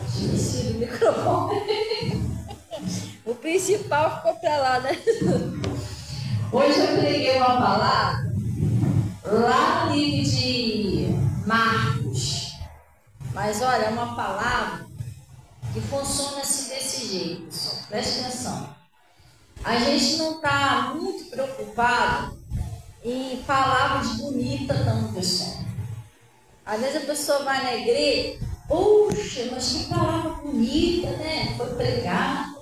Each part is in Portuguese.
Esqueci do microfone. O principal ficou para lá, né? Hoje eu preguei uma palavra lá no livro de Marcos. Mas olha, é uma palavra que funciona assim desse jeito, pessoal. Preste atenção. A gente não está muito preocupado em palavras bonitas, não, pessoal. Às vezes a pessoa vai na igreja, poxa, mas que palavra bonita, né? Foi pregar.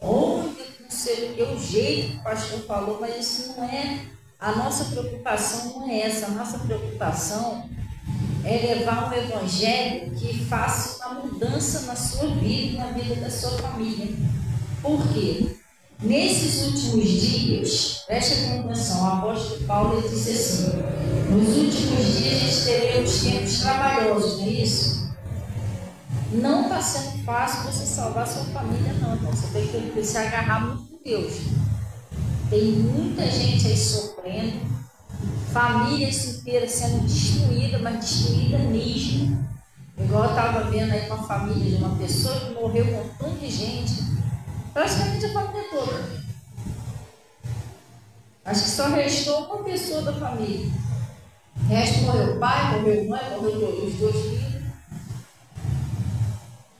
Olha, não sei o que, o jeito que o pastor falou, mas isso não é. A nossa preocupação não é essa. A nossa preocupação é levar um evangelho que faça uma mudança na sua vida e na vida da sua família. Por quê? Nesses últimos dias, preste atenção, o apóstolo Paulo disse assim: nos últimos dias teremos tempos trabalhosos, não é isso? Não está sendo fácil você salvar sua família, não. Então, você tem que se agarrar muito com Deus. Tem muita gente aí sofrendo, famílias inteiras sendo destruídas, mas destruídas mesmo. Igual eu estava vendo aí uma família de uma pessoa que morreu com um montão de gente, praticamente a família toda. Acho que só restou uma pessoa da família. O resto morreu o pai, morreu a mãe, morreu os dois filhos.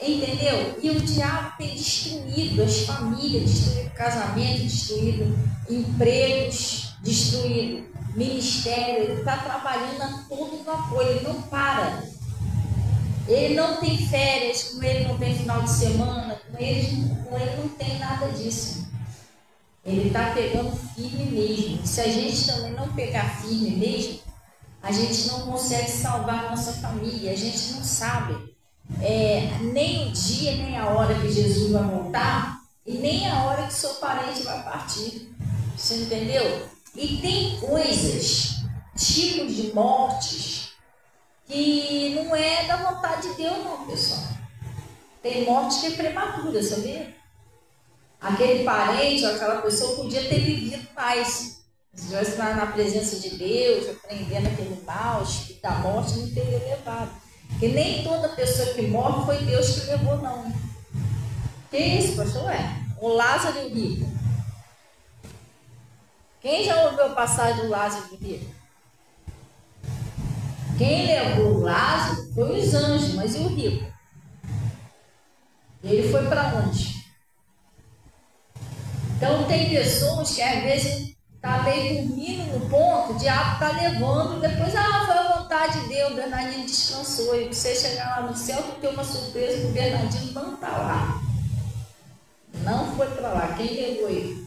Entendeu? E o diabo tem destruído as famílias, destruído casamento, destruído empregos, destruído ministério. Ele está trabalhando a todo vapor, ele não para. Ele não tem férias, com ele não tem final de semana, com ele não tem nada disso. Ele está pegando firme mesmo. Se a gente também não pegar firme mesmo, a gente não consegue salvar a nossa família. A gente não sabe nem o dia, nem a hora que Jesus vai voltar e nem a hora que seu parente vai partir. Você entendeu? E tem coisas, tipos de mortes, que não é da vontade de Deus, não, pessoal. Tem morte que é prematura, sabia? Aquele parente ou aquela pessoa podia ter vivido mais. Se estivesse na presença de Deus, aprendendo aquele mal, o espírito da morte, não teria levado. Porque nem toda pessoa que morre foi Deus que levou, não. Que isso, pastor? O Lázaro e o rico. Quem já ouviu a passagem do Lázaro e do rico? Quem levou o Lázaro foi os anjos, mas e o rico? Ele foi para onde? Então tem pessoas que às vezes está meio dormindo no ponto, o diabo está levando, depois, foi a vontade de Deus, o Bernardino descansou, e você chegar lá no céu, tu tem uma surpresa que o Bernardino não está lá. Não foi para lá, quem levou ele?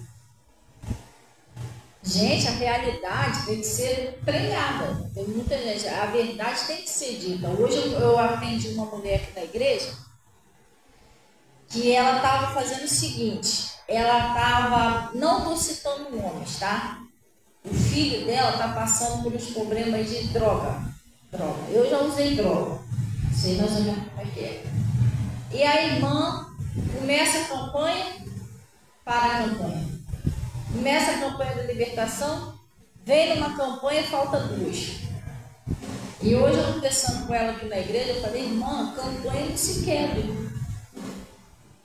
Gente, a realidade tem que ser pregada. Tem muita gente, a verdade tem que ser dita. Hoje eu atendi uma mulher aqui na igreja, que ela estava fazendo o seguinte, ela estava, não estou citando nomes, tá? O filho dela está passando por uns problemas de droga. Eu já usei droga, sei mais ou menos como é que é. E a irmã começa a campanha, para a campanha. Começa a campanha da libertação, vem numa campanha, falta 2. E hoje eu conversando com ela aqui na igreja, eu falei, irmã, campanha não se quebra.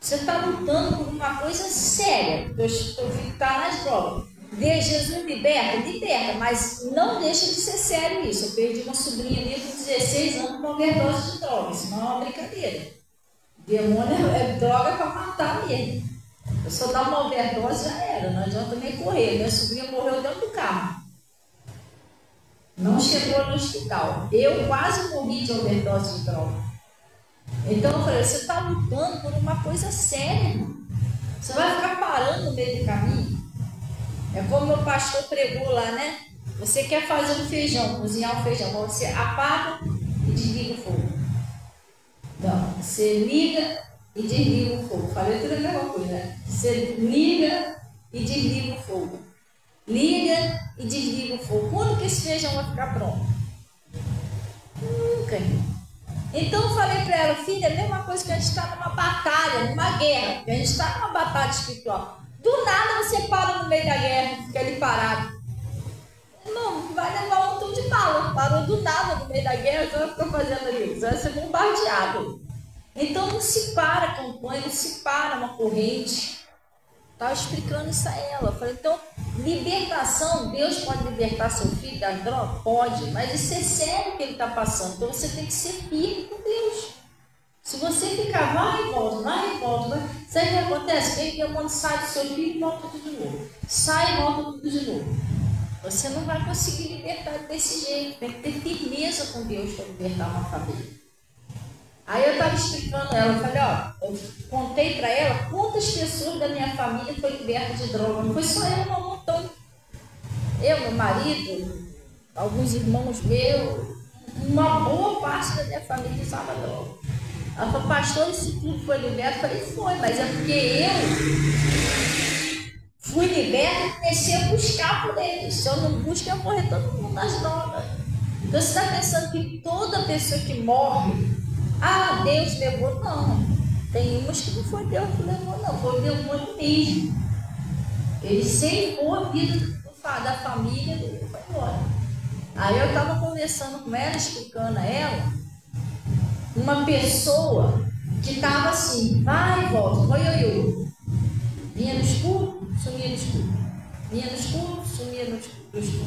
Você está lutando por uma coisa séria. Teu filho está nas drogas. Jesus liberta, mas não deixa de ser sério isso. Eu perdi uma sobrinha ali com 16 anos com overdose de drogas. Isso não é uma brincadeira. Demônio é droga para matar mesmo. Eu só dar uma overdose já era, não adianta nem correr. Minha sobrinha morreu dentro do carro. Não chegou no hospital. Eu quase morri de overdose de droga. Então eu falei, você está lutando por uma coisa séria, irmão. Você vai ficar parando no meio do caminho? É como meu pastor pregou lá, né? Você quer fazer um feijão, cozinhar um feijão, você apaga e desliga o fogo. Não, você liga e desliga o fogo. Falei tudo a mesma coisa, né? Você liga e desliga o fogo. Liga e desliga o fogo. Quando que esse feijão vai ficar pronto? Nunca, irmão. Então eu falei para ela, filha, é a mesma coisa que a gente está numa batalha, numa guerra, que a gente está numa batalha espiritual. Do nada você para no meio da guerra, fica ali parado. Não, vai levar um montão de bala. Parou do nada no meio da guerra, você vai ficar fazendo ali, você vai ser bombardeado. Então não se para a campanha, não se para uma corrente. Estava explicando isso a ela. Eu falei, então, libertação, Deus pode libertar seu filho das drogas? Pode, mas isso é sério que ele está passando. Então você tem que ser firme com Deus. Se você ficar, vai e volta, sabe o que acontece? Quem quando sai do seu filho, volta tudo de novo. Sai e volta tudo de novo. Você não vai conseguir libertar desse jeito. Tem que ter firmeza com Deus para libertar uma família. Aí eu estava explicando a ela, eu falei, ó, eu contei para ela quantas pessoas da minha família foi libertas de droga. Não foi só eu, não, um montão. Eu, meu marido, alguns irmãos meus, uma boa parte da minha família usava droga. Ela falou, pastor, isso tudo foi liberto? Eu falei, foi, mas é porque eu fui liberto e comecei a buscar por eles. Se eu não busco, eu vou morrer todo mundo nas drogas. Então você está pensando que toda pessoa que morre, Deus levou? Não. Tem umas que não foi Deus que levou, não. Foi o demônio mesmo. Ele ceifou a vida da família dele, foi embora. Aí eu estava conversando com ela, explicando a ela, uma pessoa que estava assim, vai e volta, oi. Vinha no escuro, sumia no escuro. Vinha no escuro, sumia no escuro.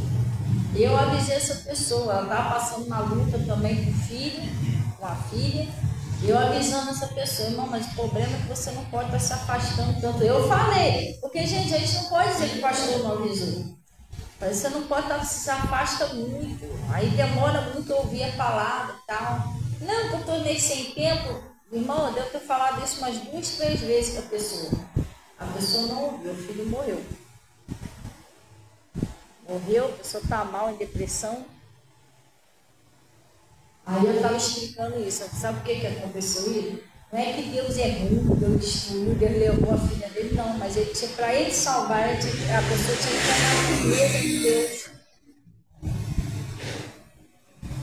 Eu avisei essa pessoa, ela estava passando uma luta também com o filho, com a filha. Eu avisando essa pessoa, irmão, mas o problema é que você não pode estar se afastando tanto. Eu falei, porque, gente, a gente não pode dizer que o pastor não avisou. Você não pode estar, se afasta muito, aí demora muito a ouvir a palavra e tal. Não, que eu estou meio sem tempo, irmão, eu devo ter falado isso umas 2, 3 vezes para a pessoa. A pessoa não ouviu, o filho morreu. Morreu, a pessoa está mal, em depressão. Aí eu estava explicando isso. Sabe por que aconteceu isso? Não é que Deus é ruim, Deus destruiu, Deus levou a filha dele, não. Mas para ele salvar, a pessoa tinha que ter uma firmeza com Deus.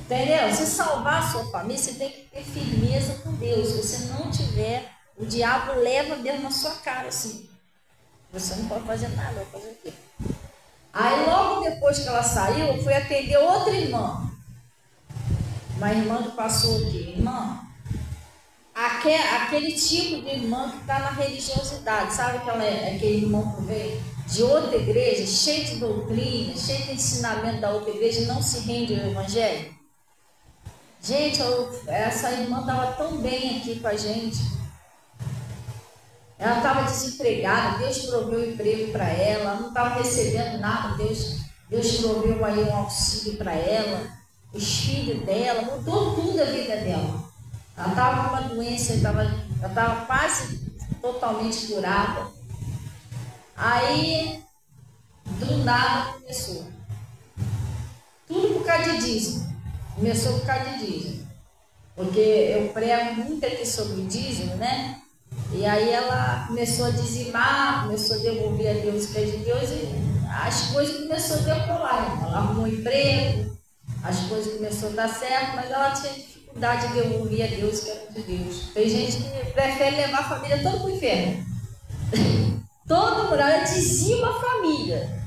Entendeu? Se salvar a sua família, você tem que ter firmeza com Deus. Se você não tiver, o diabo leva Deus na sua cara assim. Você não pode fazer nada, vai fazer o quê? Aí logo depois que ela saiu, eu fui atender outra irmã. Uma irmã que passou aqui, irmã, aquele tipo de irmã que está na religiosidade, sabe aquele irmão que veio de outra igreja, cheio de doutrina, cheio de ensinamento da outra igreja, e não se rende ao evangelho? Gente, essa irmã estava tão bem aqui com a gente, ela estava desempregada, Deus proveu emprego para ela não estava recebendo nada, Deus proveu aí um auxílio para ela. Os filhos dela, mudou tudo a vida dela. Ela estava com uma doença, ela estava quase totalmente curada. Aí, do nada, começou. Tudo por causa de dízimo. Começou por causa de dízimo. Porque eu prego muito aqui sobre dízimo, né? E aí ela começou a dizimar, começou a devolver a Deus o que é de Deus e as coisas começaram a decolar. Ela arrumou um emprego. As coisas começaram a dar certo, mas ela tinha dificuldade de devolver a Deus que era de Deus. Tem gente que prefere levar a família toda para o inferno. Todo mundo, ela dizima a família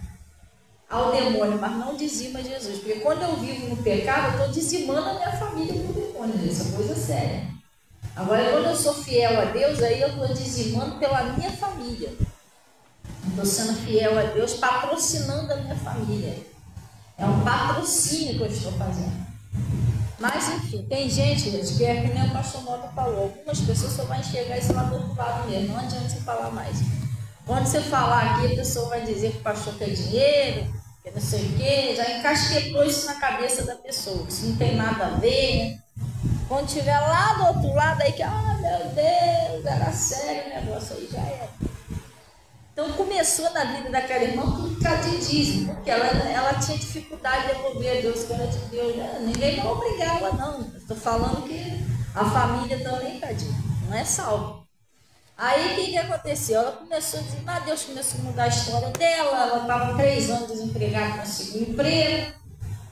ao demônio, mas não dizima Jesus. Porque quando eu vivo no pecado, eu estou dizimando a minha família para o demônio. Isso é coisa séria. Agora, quando eu sou fiel a Deus, aí eu estou dizimando pela minha família. Estou sendo fiel a Deus, patrocinando a minha família. É um patrocínio que eu estou fazendo. Mas, enfim, tem gente que é que nem o pastor Mota falou. Algumas pessoas só vão enxergar isso lá do outro lado mesmo. Não adianta você falar mais. Quando você falar aqui, a pessoa vai dizer que o pastor quer dinheiro, que não sei o quê. Já encasquetou isso na cabeça da pessoa. Isso não tem nada a ver. Quando estiver lá do outro lado, aí que, meu Deus, era sério o negócio, aí já era. Então começou na vida daquela irmã tudo por causa de dízimo, porque ela tinha dificuldade de devolver a Deus que era de Deus. Ninguém vai obrigar ela, não. Estou falando que a família também, tadinha, não é salvo. Aí o que aconteceu? Ela começou a dizer, Deus começou a mudar a história dela, ela estava 3 anos desempregada, conseguiu um emprego,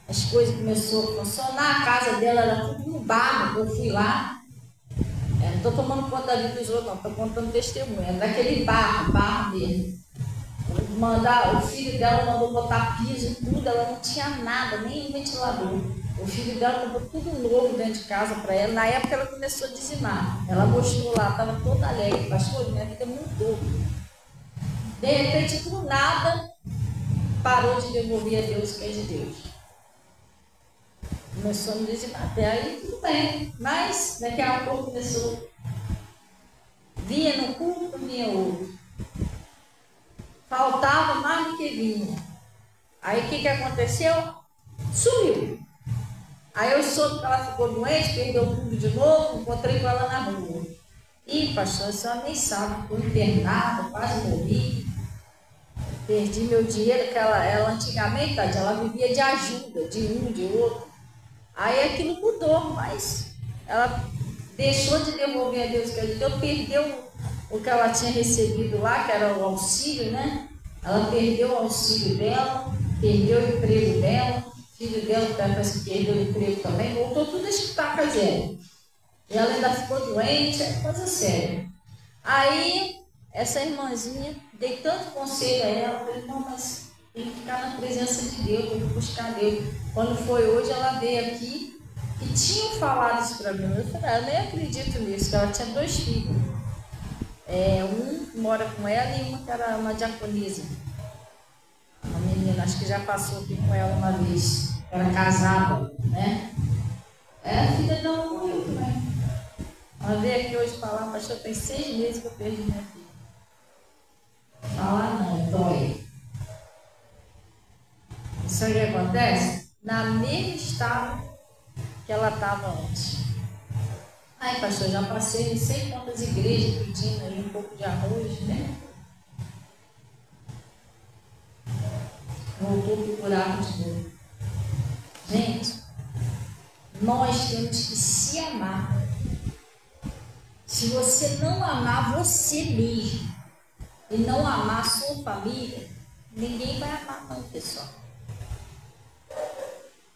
as coisas começaram a funcionar, a casa dela era tudo no barro, eu fui lá. Não estou tomando conta da vida dos outros, não, estou contando testemunho. É daquele barro mesmo. O filho dela mandou botar piso e tudo, ela não tinha nada, nem um ventilador. O filho dela comprou tudo novo dentro de casa para ela. Na época ela começou a dizimar. Ela mostrou lá, estava toda alegre. Pastor, minha vida mudou. De repente, do nada, parou de devolver a Deus o que é de Deus. Começou a me dizimar. Até aí tudo bem. Mas daqui a pouco começou. Vinha no culto, vinha outro. Faltava mais do que vinha. Aí o que aconteceu? Sumiu. Aí eu soube que ela ficou doente, perdeu tudo de novo, encontrei com ela na rua. Ih, pastor, a senhora nem sabe, fui internada, quase morri. Perdi meu dinheiro, que ela antigamente, ela vivia de ajuda, de um, de outro. Aí aquilo mudou, mas ela deixou de devolver a Deus que ela deu, perdeu o que ela tinha recebido lá, que era o auxílio, né? Ela perdeu o auxílio dela, perdeu o emprego dela, o filho dela parece que perdeu o emprego também, voltou tudo a estaca zero. E ela ainda ficou doente, é coisa séria. Aí, essa irmãzinha, dei tanto conselho a ela, falei, irmão, mas tem que ficar na presença de Deus, tem que buscar Deus. Quando foi hoje, ela veio aqui e tinham falado isso para mim. Eu falei, eu nem acredito nisso, que ela tinha 2 filhos. Um que mora com ela e uma que era uma diaconisa. Uma menina, acho que já passou aqui com ela uma vez. Era casada, né? A filha dela morreu também. Ela veio aqui hoje falar, pastor, tem 6 meses que eu perdi minha filha. Falar não, dói. Isso aí acontece na mesma estado que ela estava antes. Ai, pastor, já passei em 100 quantas igrejas pedindo aí um pouco de arroz, né? Voltou a procurar de novo. Gente, nós temos que se amar. Se você não amar você mesmo e não amar a sua família, ninguém vai amar não, pessoal.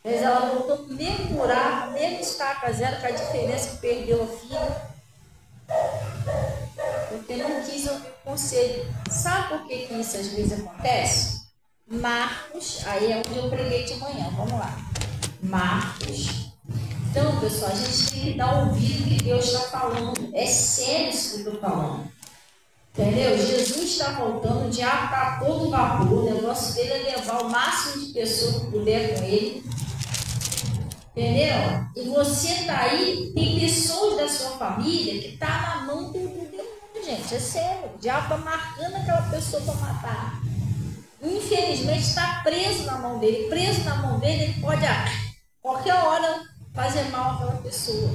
Mas ela voltou para o mesmo buraco, mesmo estaca zero, com a diferença que perdeu a filha. Porque não quis ouvir o conselho. Sabe por que isso às vezes acontece? Marcos, aí é onde eu preguei de manhã, vamos lá. Marcos. Então, pessoal, a gente tem que dar ouvido que Deus está falando. É sério isso que eu estou falando. Entendeu? Jesus está voltando, o diabo está a todo vapor. O negócio dele é levar o máximo de pessoas que puder com ele. Entendeu? E você está aí, tem pessoas da sua família que estão na mão do demônio, gente. É sério. O diabo está marcando aquela pessoa para matar. Infelizmente está preso na mão dele. Preso na mão dele, ele pode a qualquer hora fazer mal àquela pessoa.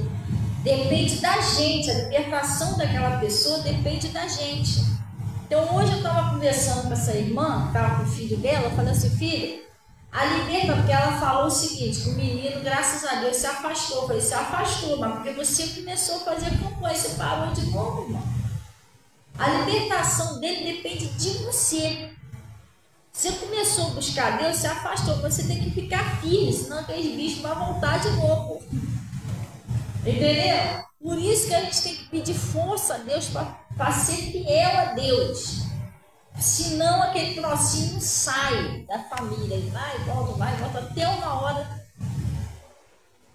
Depende da gente, a libertação daquela pessoa depende da gente. Então hoje eu estava conversando com essa irmã, que estava com o filho dela, eu falei assim, filho, a liberta, porque ela falou o seguinte, que o menino, graças a Deus, se afastou. Eu falei, se afastou, mas porque você começou a fazer campanha, você parou de novo, irmão. A libertação dele depende de você. Você começou a buscar Deus, se afastou, você tem que ficar firme, senão aqueles bichos vão voltar de novo. Entendeu? Por isso que a gente tem que pedir força a Deus para ser fiel a Deus. Senão aquele trocinho sai da família. Ele vai, volta até uma hora.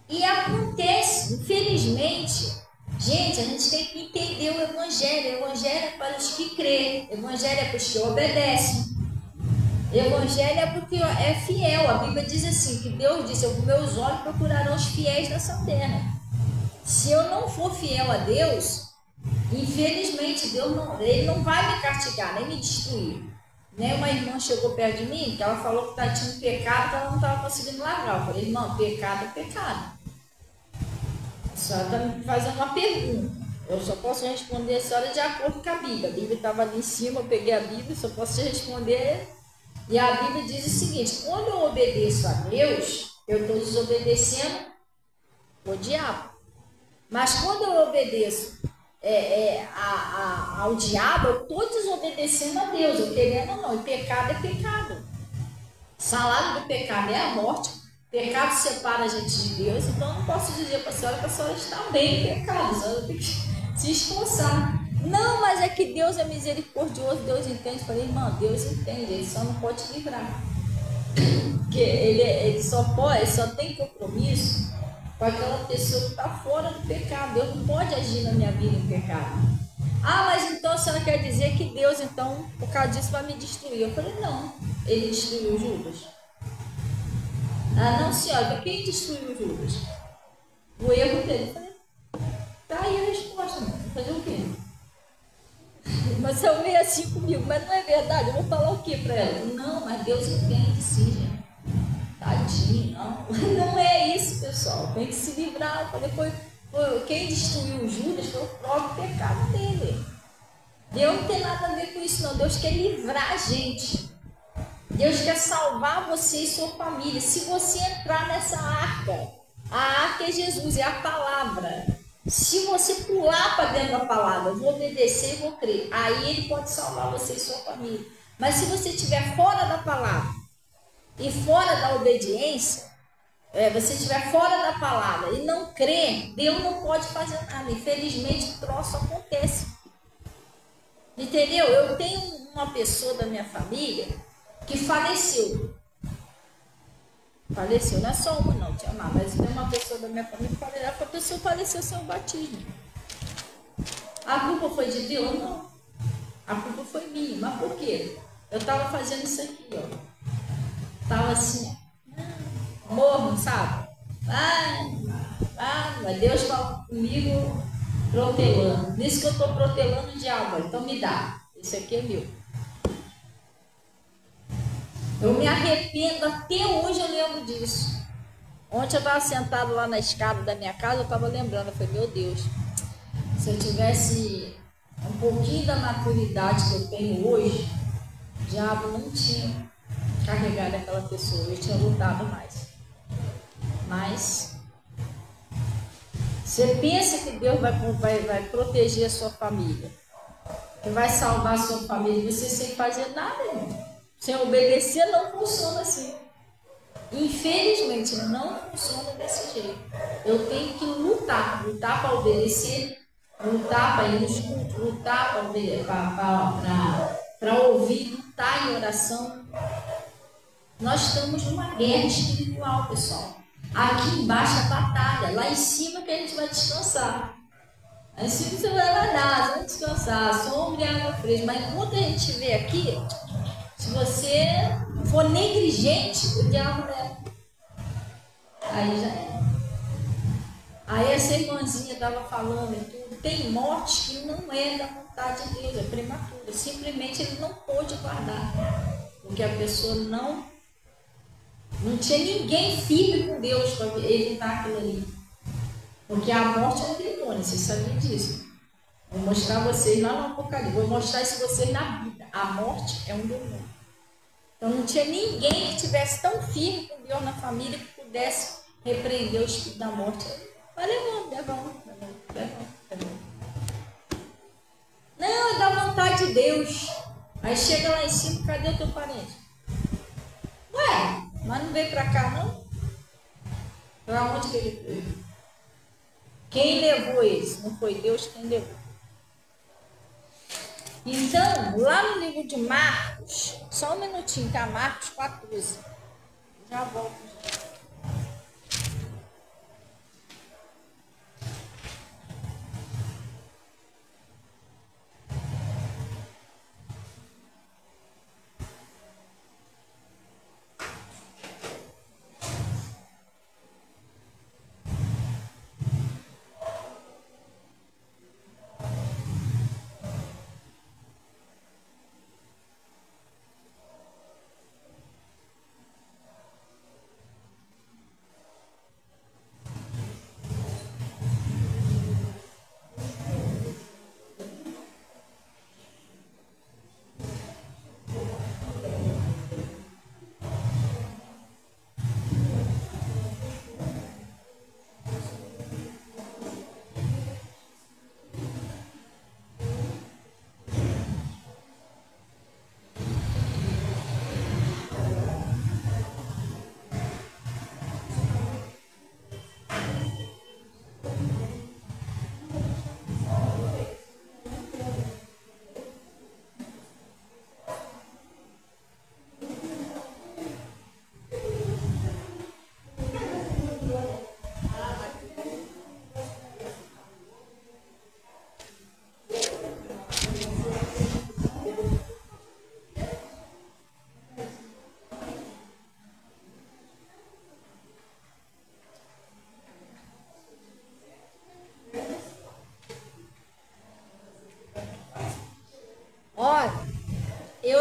E acontece, infelizmente, gente, a gente tem que entender o Evangelho. O Evangelho é para os que creem, o Evangelho é para os que obedecem. O Evangelho é porque é fiel. A Bíblia diz assim, que Deus disse, os meus olhos procurarão os fiéis dessa terra. Se eu não for fiel a Deus, infelizmente, Ele não vai me castigar, nem me destruir. Né? Uma irmã chegou perto de mim, que ela falou que tinha um pecado que ela não estava conseguindo largar. Eu falei, irmão, pecado é pecado. A senhora está me fazendo uma pergunta. Eu só posso responder a senhora de acordo com a Bíblia. A Bíblia estava ali em cima, eu peguei a Bíblia, só posso responder. E a Bíblia diz o seguinte, quando eu obedeço a Deus, eu estou desobedecendo o diabo. Mas quando eu obedeço ao diabo, eu estou desobedecendo a Deus, eu querendo ou não. E pecado é pecado. O salário do pecado é a morte. O pecado separa a gente de Deus. Então eu não posso dizer para a senhora que a senhora está bem em pecado. A senhora tem que se esforçar. Não, mas é que Deus é misericordioso, Deus entende. Eu falei, irmão, Deus entende, Ele só não pode te livrar. Porque Porque ele só tem compromisso com aquela pessoa que está fora do pecado. Deus não pode agir na minha vida em pecado. Ah, mas então a senhora quer dizer que Deus, então, por causa disso, vai me destruir? Eu falei, não. Ele destruiu Judas? Ah, não, senhora, quem destruiu Judas? O erro dele. Eu falei, tá aí a resposta, mano. Vou fazer o quê? Mas eu meio assim comigo, mas não é verdade. Eu vou falar o quê para ela? Não, mas Deus entende sim, gente. Tadinho, não. Não é isso, pessoal. Tem que se livrar. Quem destruiu Judas foi o próprio pecado dele. Deus não tem nada a ver com isso, não. Deus quer livrar a gente. Deus quer salvar você e sua família. Se você entrar nessa arca, a arca é Jesus, é a palavra. Se você pular para dentro da palavra, vou obedecer e vou crer, aí ele pode salvar você e sua família. Mas se você estiver fora da palavra e fora da obediência, você estiver fora da palavra e não crer, Deus não pode fazer nada. Infelizmente, o troço acontece. Entendeu? Eu tenho uma pessoa da minha família que faleceu. Faleceu, não é só uma não, tinha mais, mas tem uma pessoa da minha família que faleceu. A pessoa faleceu sem o batismo. A culpa foi de Deus? Não. A culpa foi minha. Mas por quê? Eu estava fazendo isso aqui, ó. Estava assim, morno, sabe? Mas Deus fala comigo protelando. Nisso que eu estou protelando o diabo, então me dá. Isso aqui é meu. Eu me arrependo, até hoje eu lembro disso. Ontem eu estava sentado lá na escada da minha casa, eu estava lembrando, eu falei, meu Deus, se eu tivesse um pouquinho da maturidade que eu tenho hoje, o diabo não tinha carregado aquela pessoa, eu tinha lutado mais. Mas você pensa que Deus vai proteger a sua família, que vai salvar a sua família, você sem fazer nada, irmão. Sem obedecer não funciona assim. Infelizmente não funciona desse jeito. Eu tenho que lutar para obedecer, lutar para ir nos cultos, lutar para ouvir, lutar em oração. Nós estamos numa guerra espiritual, pessoal. Aqui embaixo a batalha, lá em cima que a gente vai descansar. Lá em cima você vai nadar, você vai descansar, sombra e água fresca. Mas enquanto a gente vê aqui, se você for negligente, o diabo leva. Aí já é. Aí essa irmãzinha estava falando e tudo. Tem morte que não é da vontade de Deus, é prematura. Simplesmente ele não pôde guardar. Porque a pessoa não tinha ninguém firme com Deus para evitar aquilo ali. Porque a morte é um demônio, vocês sabiam disso. Vou mostrar a vocês lá no Apocalipse. Vou mostrar isso a vocês na Bíblia. A morte é um demônio. Então não tinha ninguém que tivesse tão firme com Deus na família que pudesse repreender o espírito da morte. Vai levando. Não, é da vontade de Deus. Aí chega lá em cima, cadê o teu parente? Ué, mas não veio para cá não? Para onde que ele foi? Quem levou eles? Não foi Deus quem levou. Então, lá no livro de Marcos, só um minutinho, tá? Marcos 14. Já volto.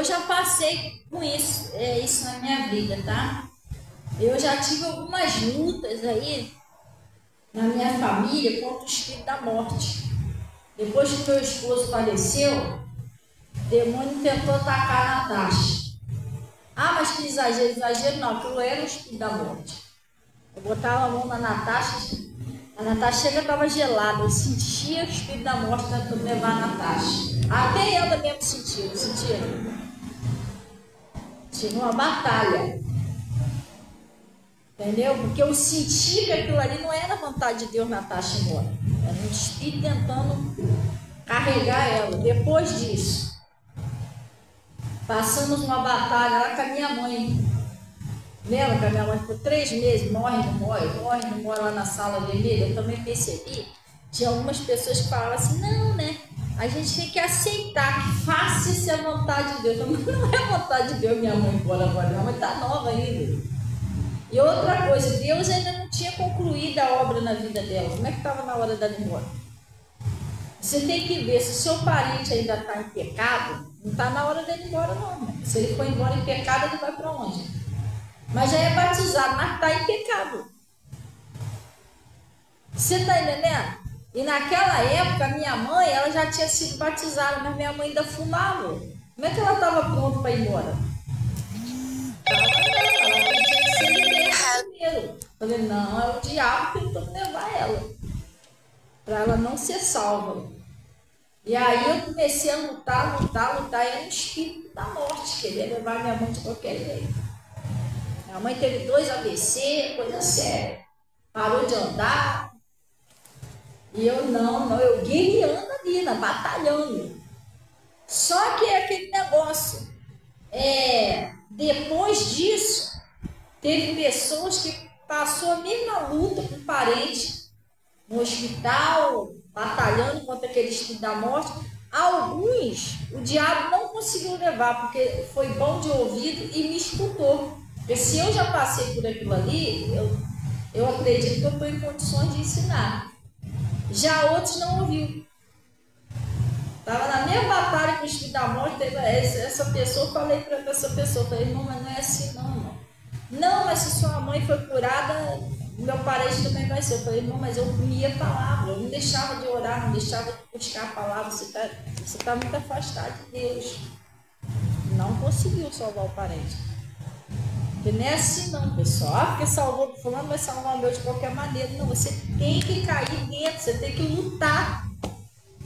já passei com isso, isso na minha vida, tá? Eu já tive algumas lutas aí na minha família contra o espírito da morte. Depois que meu esposo faleceu, o demônio tentou atacar a Natasha. Ah, mas que exagero, exagero não, aquilo era o espírito da morte. Eu botava a mão na Natasha, a Natasha estava gelada, eu sentia o espírito da morte tentando levar a Natasha. Até ela mesmo sentia, tinha uma batalha. Entendeu? Porque eu senti que aquilo ali não era a vontade de Deus, Natasha embora. Era um espírito tentando carregar ela. Depois disso, passamos uma batalha lá com a minha mãe. Lembra que a minha mãe ficou 3 meses, morre, não morre lá na sala vermelha? Eu também percebi. Tinha algumas pessoas que falavam assim, não, né? A gente tem que aceitar que faça-se a vontade de Deus. Não é a vontade de Deus minha mãe embora agora, minha mãe está nova ainda. E outra coisa, Deus ainda não tinha concluído a obra na vida dela. Como é que estava na hora dela ir embora? Você tem que ver, se o seu parente ainda está em pecado, não está na hora dele ir embora não. Se ele for embora em pecado, ele vai para onde? Mas já é batizado, mas está em pecado. Você está entendendo? E naquela época, a minha mãe, ela já tinha sido batizada, mas minha mãe ainda fumava. Como é que ela estava pronta para ir embora? Falei, não, é o diabo tentando levar ela, para ela não ser salva. E aí eu comecei a lutar, e era um espírito da morte, queria levar minha mãe de qualquer jeito. Minha mãe teve 2 AVC, coisa séria, parou de andar, e eu eu guerreando ali, batalhando. Só que é aquele negócio, depois disso, teve pessoas que passou a mesma luta com parente no hospital, batalhando contra aquele espírito da morte. Alguns o diabo não conseguiu levar, porque foi bom de ouvido e me escutou. Porque se eu já passei por aquilo ali, eu acredito que eu estou em condições de ensinar. Já outros não ouviu. Estava na mesma batalha com o espírito da morte, essa pessoa, falei para essa pessoa, falei, irmão, mas não é assim não, irmão. Não, mas se sua mãe foi curada, meu parente também vai ser. Eu falei, não, mas eu comia a palavra, eu não deixava de orar, não deixava de buscar a palavra. Você tá muito afastado de Deus. Não conseguiu salvar o parente. Porque não é assim não, pessoal. Porque salvou o fulano, vai salvar o meu de qualquer maneira. Não, você tem que cair dentro, você tem que lutar.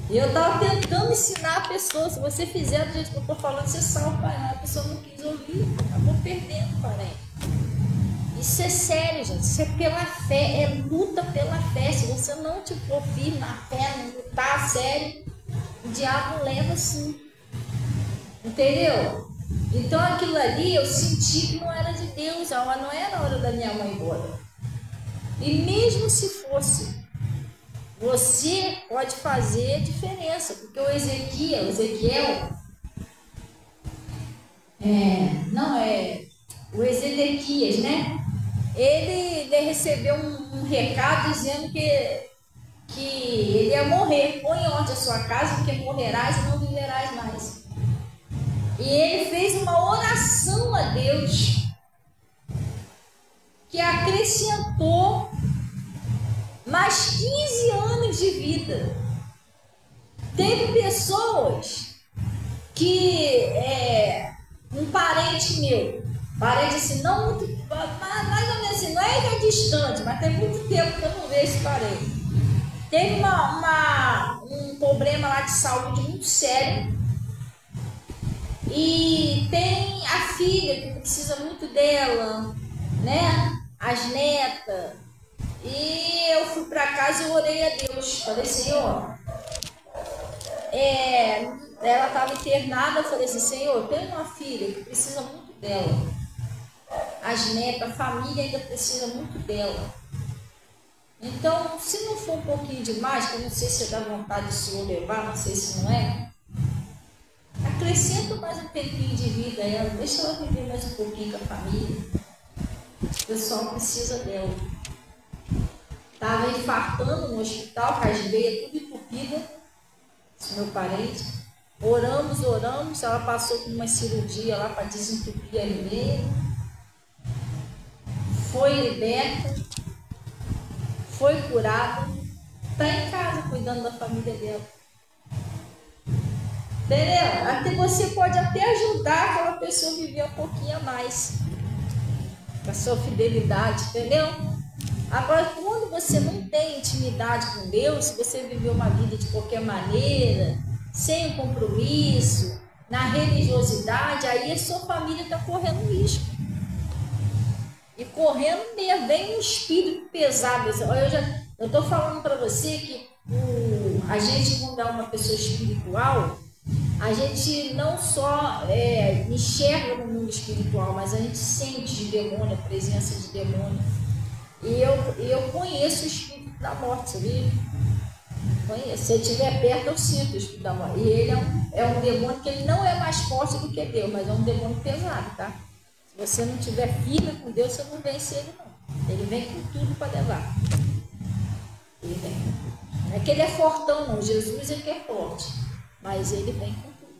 E eu estava tentando ensinar a pessoa, se você fizer do jeito que eu estou falando, você salva. A pessoa não quis ouvir, acabou perdendo o parente. Isso é sério, gente. Isso é pela fé, é luta pela fé. Se você não te for firme na fé, não lutar a sério, o diabo leva sim. Entendeu? Então aquilo ali eu senti que não era de Deus, não era a hora da minha mãe embora. E mesmo se fosse, você pode fazer diferença, porque o Ezequiel, o Ezequias, né? Ele recebeu um recado dizendo que ele ia morrer. Põe onde a sua casa, porque morrerás e não viverás mais. E ele fez uma oração a Deus que acrescentou mais 15 anos de vida. Teve pessoas que, um parente meu, parente assim, não muito, mais ou menos assim, não é distante, mas tem muito tempo que eu não vejo esse parente. Teve um problema lá de saúde muito sério. E tem a filha que precisa muito dela, né? As netas. E eu fui para casa e orei a Deus. Falei, Senhor, ela estava internada. Eu falei assim, Senhor, eu tenho uma filha que precisa muito dela. As netas, a família ainda precisa muito dela. Então, se não for um pouquinho demais, que eu não sei se é da vontade do Senhor levar, não sei se não é, acrescenta mais um tempinho de vida a ela, deixa ela viver mais um pouquinho com a família. O pessoal precisa dela. Estava infartando no hospital, com as veias tudo entupidas, esse meu parente. Oramos, ela passou por uma cirurgia lá para desentupir a veia, foi liberta, foi curada, está em casa cuidando da família dela. Entendeu? Até você pode até ajudar aquela pessoa a viver um pouquinho a mais, com a sua fidelidade, entendeu? Agora, quando você não tem intimidade com Deus, se você viveu uma vida de qualquer maneira, sem compromisso, na religiosidade, aí a sua família está correndo risco. E correndo mesmo, vem um espírito pesado. Eu estou falando para você que a gente, quando é uma pessoa espiritual, a gente não só enxerga no mundo espiritual, mas a gente sente de demônio, a presença de demônio. E eu conheço o espírito da morte, sabia? Conheço. Se eu estiver perto, eu sinto o espírito da morte. E ele é um demônio que ele não é mais forte do que Deus, mas é um demônio pesado, tá? Se você não estiver firme com Deus, você não vence ele, não. Ele vem com tudo para levar. Ele vem. Não é que ele é fortão, não. Jesus é que é forte. Mas ele vem com tudo.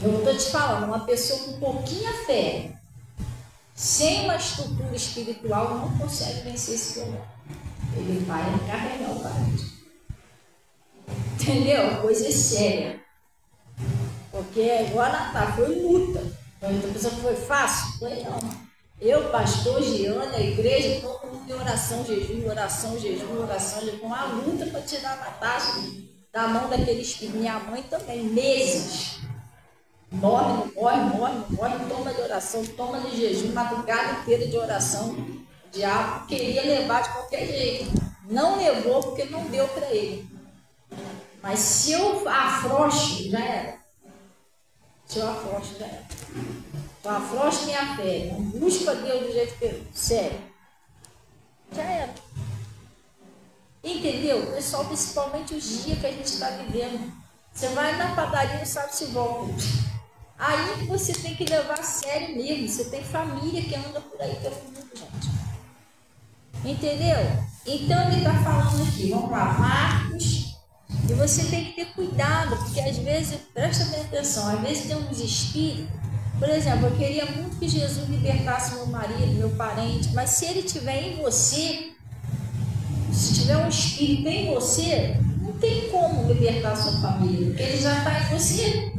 Eu estou te falando, uma pessoa com pouquinha fé, sem uma estrutura espiritual, não consegue vencer esse demônio. Ele vai encarregar o parente. Entendeu? Coisa séria. Porque agora foi luta. Então, a pessoa que foi fácil? Foi não. Eu, pastor, Giane, a igreja, todo mundo em oração, jejum, uma luta para tirar a Natasha da mão daquele espírito. Minha mãe também, meses. Morre, toma de oração, toma de jejum, madrugada inteira de oração. O diabo queria levar de qualquer jeito. Não levou porque não deu para ele. Mas se eu afrouxo, já era. Se eu afrouxo, já era. Eu afrouxo minha fé, não busco a Deus do jeito que eu... Sério. Já era. Entendeu? Pessoal, principalmente os dias que a gente está vivendo. Você vai na padaria e não sabe se volta. Aí que você tem que levar a sério mesmo. Você tem família que anda por aí pelo mundo, gente. Entendeu? Então ele está falando aqui, vamos lá, Marcos. E você tem que ter cuidado, porque às vezes, presta bem atenção, às vezes tem uns espíritos. Por exemplo, eu queria muito que Jesus libertasse meu marido, meu parente, mas se ele estiver em você, se tiver um espírito em você, não tem como libertar a sua família, porque ele já está em você.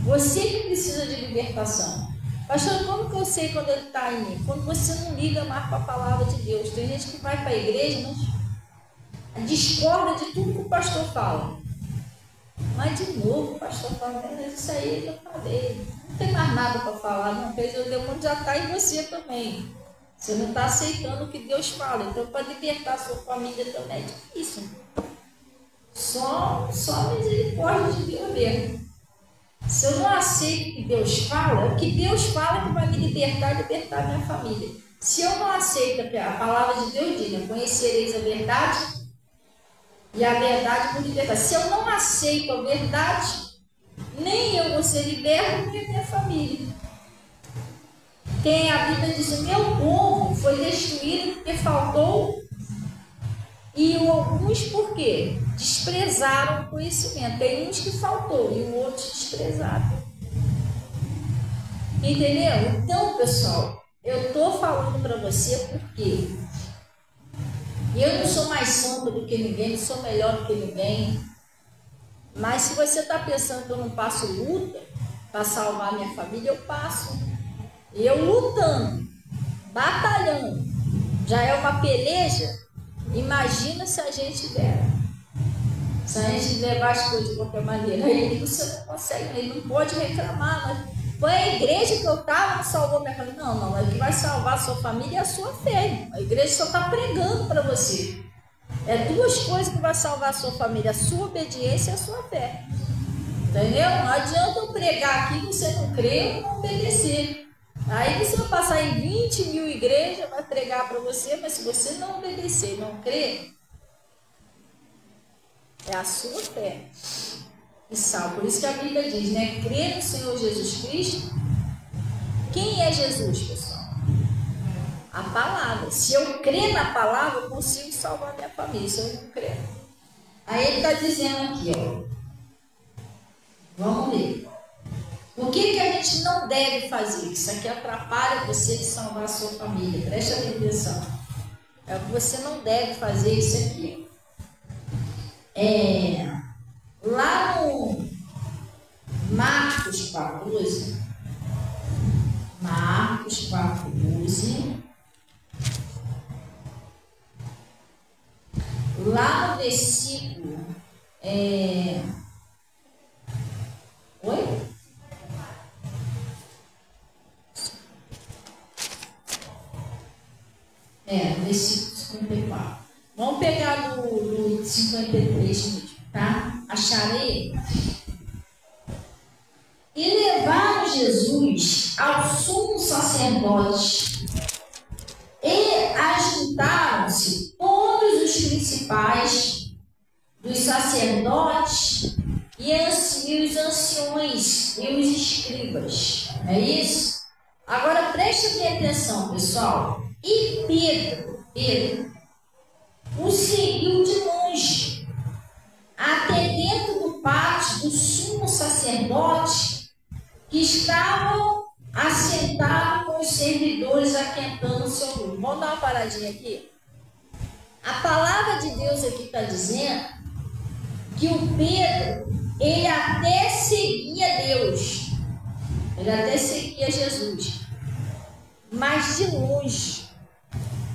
Você que precisa de libertação. Pastor, como que eu sei quando ele está em mim? Quando você não liga mais para a palavra de Deus. Tem gente que vai para a igreja, mas discorda de tudo que o pastor fala. Mas de novo o pastor fala, isso aí eu falei. Não tem mais nada para falar, não. Porque o demônio já está em você também. Você não está aceitando o que Deus fala. Então, para libertar a sua família também é difícil. Só misericórdia de Deus mesmo. Se eu não aceito o que Deus fala, o que Deus fala que vai me libertar a minha família. Se eu não aceito a palavra de Deus diz, conhecereis a verdade e a verdade me libertar. Se eu não aceito a verdade, nem eu vou ser liberto, nem a minha família. Tem a Bíblia diz, o meu povo foi destruído porque faltou. E alguns por quê? Desprezaram o conhecimento. Tem uns que faltou e outros desprezaram. Entendeu? Então, pessoal, eu estou falando para você porque eu não sou mais santa do que ninguém, não sou melhor do que ninguém. Mas se você está pensando que eu não passo luta para salvar minha família, eu passo. Eu lutando, batalhando. Já é uma peleja. Imagina se a gente der. Se a gente levar as coisas de qualquer maneira. Aí você não consegue, ele não pode reclamar. Mas foi a igreja que eu estava, não salvou minha família. Não, o que vai salvar a sua família é a sua fé. A igreja só está pregando para você. É duas coisas que vai salvar a sua família: a sua obediência e a sua fé. Entendeu? Não adianta eu pregar aqui, você não crê ou não obedecer. Aí você vai passar em 20 mil igrejas, vai pregar para você, mas se você não obedecer, não crer, é a sua fé que salva. Por isso que a Bíblia diz, né? Crer no Senhor Jesus Cristo. Quem é Jesus, pessoal? A palavra. Se eu crer na palavra, eu consigo salvar minha família. Se eu não crer. Aí ele está dizendo aqui, ó. Vamos ler. O que a gente não deve fazer? Isso aqui atrapalha você de salvar a sua família. Preste atenção. É o que você não deve fazer isso aqui. Lá no Marcos 14. Marcos 14. Lá no versículo. Oi? No versículo 54. Vamos pegar do 53 mesmo, tá? Acharei. E levaram Jesus ao sumo sacerdote, e ajuntaram-se todos os principais dos sacerdotes e os anciões e os escribas. É isso? Agora preste bem atenção, pessoal. E Pedro o seguiu de longe, até dentro do pátio do sumo sacerdote, que estavam assentados com os servidores aquentando o seu grupo. Vamos dar uma paradinha aqui? A palavra de Deus aqui está dizendo que o Pedro, ele até seguia Deus, ele até seguia Jesus, mas de longe.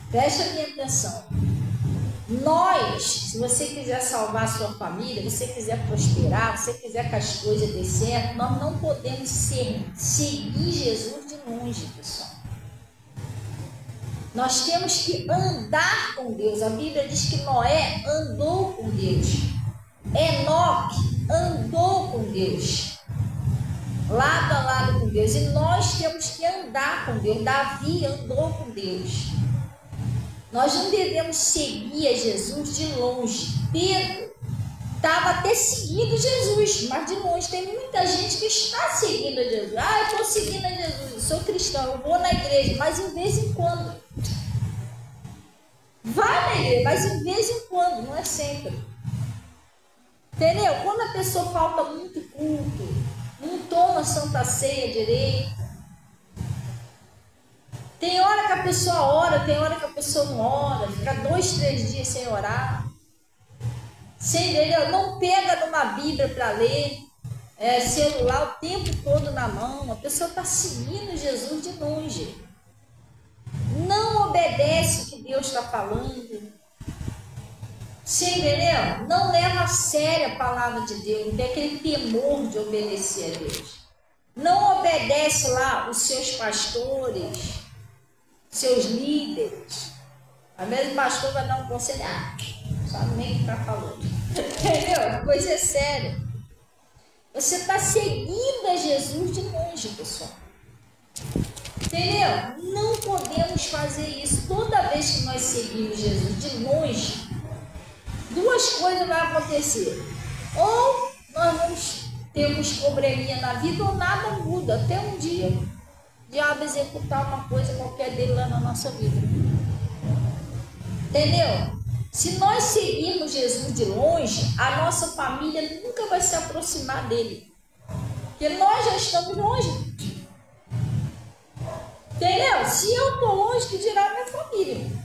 Preste a minha atenção. Nós, se você quiser salvar a sua família, você quiser prosperar, você quiser que as coisas dê certo, nós não podemos seguir Jesus de longe, pessoal. Nós temos que andar com Deus. A Bíblia diz que Noé andou com Deus. Enoque andou com Deus. Lado a lado com Deus. E nós temos que andar com Deus. Davi andou com Deus. Nós não devemos seguir a Jesus de longe. Pedro estava até seguindo Jesus, mas de longe. Tem muita gente que está seguindo a Jesus. Eu estou seguindo a Jesus, eu sou cristão, eu vou na igreja, mas em vez em quando. Vai na igreja, mas em vez em quando, não é sempre. Entendeu? Quando a pessoa falta muito culto, não toma Santa Ceia direito. Tem hora que a pessoa ora, tem hora que a pessoa não ora, fica 2, 3 dias sem orar. Você entendeu? Não pega numa Bíblia para ler, celular o tempo todo na mão. A pessoa está seguindo Jesus de longe. Não obedece o que Deus está falando. Você entendeu? Não leva a sério a palavra de Deus, não tem aquele temor de obedecer a Deus. Não obedece lá os seus pastores, seus líderes. Às vezes o pastor vai dar um conselho, sabe nem o que está falando. Entendeu? A coisa é séria. Você está seguindo a Jesus de longe, pessoal. Entendeu? Não podemos fazer isso. Toda vez que nós seguimos Jesus de longe, 2 coisas vão acontecer. Ou nós vamos ter uns probleminha na vida, ou nada muda. Até um dia o diabo executar uma coisa qualquer dele lá na nossa vida. Entendeu? Se nós seguirmos Jesus de longe, a nossa família nunca vai se aproximar dele. Porque nós já estamos longe. Entendeu? Se eu estou longe, que dirá minha família?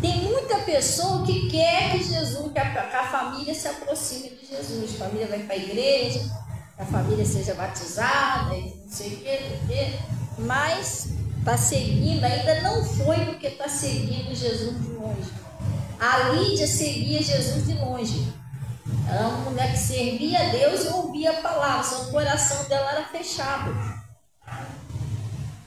Tem muita pessoa que quer que Jesus, que a família se aproxime de Jesus. A família vai para a igreja, que a família seja batizada, não sei o que, mas está seguindo, ainda não foi porque está seguindo Jesus de longe. A Lídia seguia Jesus de longe. Ela era uma mulher que servia a Deus e ouvia a palavra, só que o coração dela era fechado.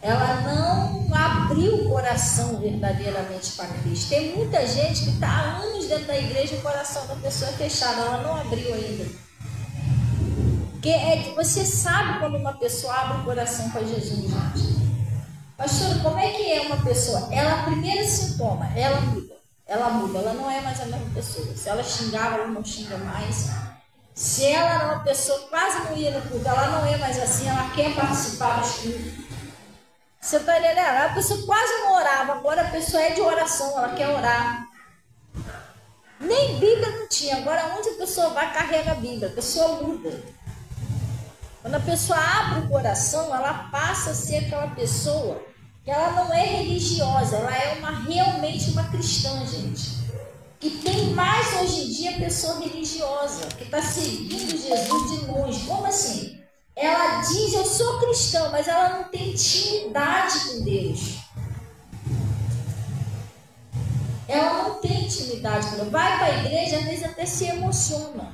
Ela não abriu o coração verdadeiramente para Cristo. Tem muita gente que está há anos dentro da igreja e o coração da pessoa é fechado, ela não abriu ainda. Porque você sabe quando uma pessoa abre o coração para Jesus, gente. Pastor, como é que é uma pessoa? Ela, primeiro sintoma, ela muda, ela não é mais a mesma pessoa. Se ela xingava, ela não xinga mais. Se ela era uma pessoa que quase não ia no culto, ela não é mais assim, ela quer participar dos cultos. Você está entendendo? A pessoa quase não orava, agora a pessoa é de oração, ela quer orar. Nem Bíblia não tinha. Agora, onde a pessoa vai, carrega a Bíblia. A pessoa muda. Quando a pessoa abre o coração, ela passa a ser aquela pessoa que ela não é religiosa, ela é realmente uma cristã, gente. E tem mais hoje em dia pessoa religiosa, que está seguindo Jesus de longe. Como assim? Ela diz, eu sou cristã, mas ela não tem intimidade com Deus. Ela não tem intimidade com Deus. Vai para a igreja, às vezes até se emociona.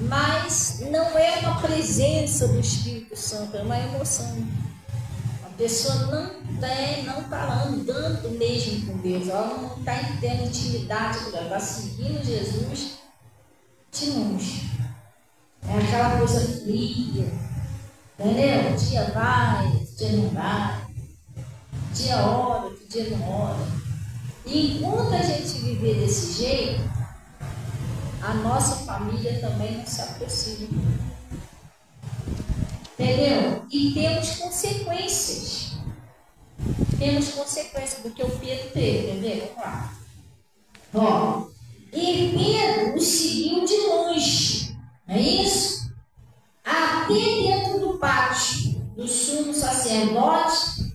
Mas não é uma presença do Espírito Santo, é uma emoção. A pessoa não está andando mesmo com Deus, ela não está tendo intimidade com Deus, ela está seguindo Jesus de longe. É aquela coisa fria, entendeu? Um dia vai, outro dia não vai, um dia ora, outro dia não ora. E enquanto a gente viver desse jeito, a nossa família também não se aproxima. Entendeu? E temos consequências. Temos consequências do que o Pedro teve, entendeu? Vamos lá. Ó, e Pedro o seguiu de longe, não é isso? Até dentro do pátio do sumo sacerdote,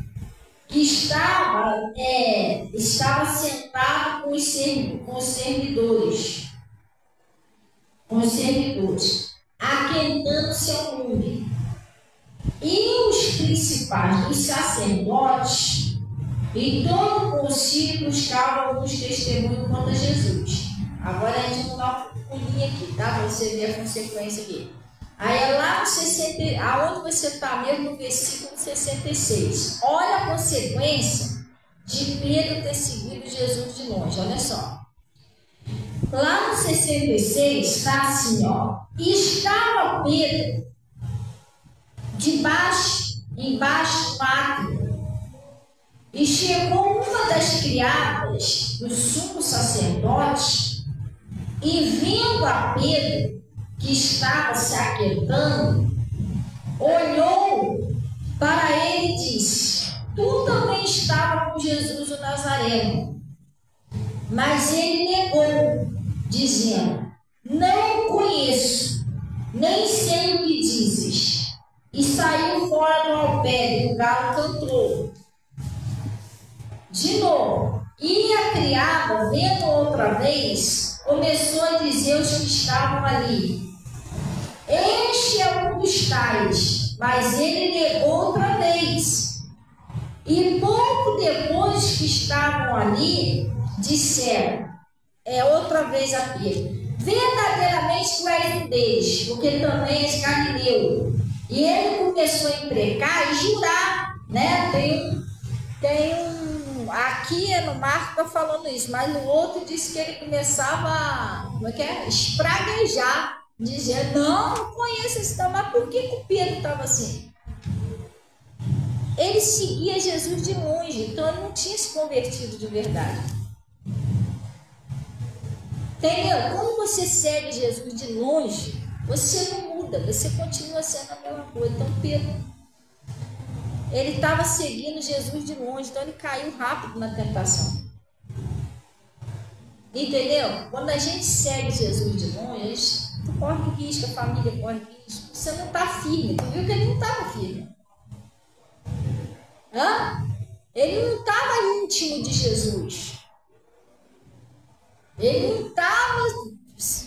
que estava sentado com os servidores, aquentando-se ao lume. E os principais dos sacerdotes e todo o concílio buscavam alguns testemunhos contra Jesus. Agora a gente vai dar um pulinho aqui, tá? Para você ver a consequência aqui. Aí é lá no 60, aonde você está mesmo, no versículo 66. Olha a consequência de Pedro ter seguido Jesus de longe. Olha só. Lá no 66 está assim, ó. E estava Pedro embaixo do átrio, e chegou uma das criadas do sumo sacerdote, e vendo a Pedro, que estava se aquietando, olhou para ele e disse: tu também estava com Jesus o Nazareno. Mas ele negou, dizendo: não o conheço, nem sei o que dizes. E saiu fora do alpendre, e o galo cantou. De novo. E a criada, vendo outra vez, começou a dizer aos que estavam ali: este é um dos tais. Mas ele negou outra vez. E pouco depois que estavam ali, disseram, outra vez a Pedro: verdadeiramente tu és um deles, porque também és galileu. E ele começou a imprecar e jurar, né? Aqui no Marco está falando isso, mas no outro disse que ele começava a espraguejar, dizendo: não conheço esse tal. Mas por que o Pedro estava assim? Ele seguia Jesus de longe, então ele não tinha se convertido de verdade. Entendeu? Quando você segue Jesus de longe, você não muda, você continua sendo a mesma coisa. Então Pedro, ele estava seguindo Jesus de longe, então ele caiu rápido na tentação. Entendeu? Quando a gente segue Jesus de longe, tu corre risco, a família corre risco, você não está firme. Tu viu que ele não estava firme? Ele não estava íntimo de Jesus. Ele não estava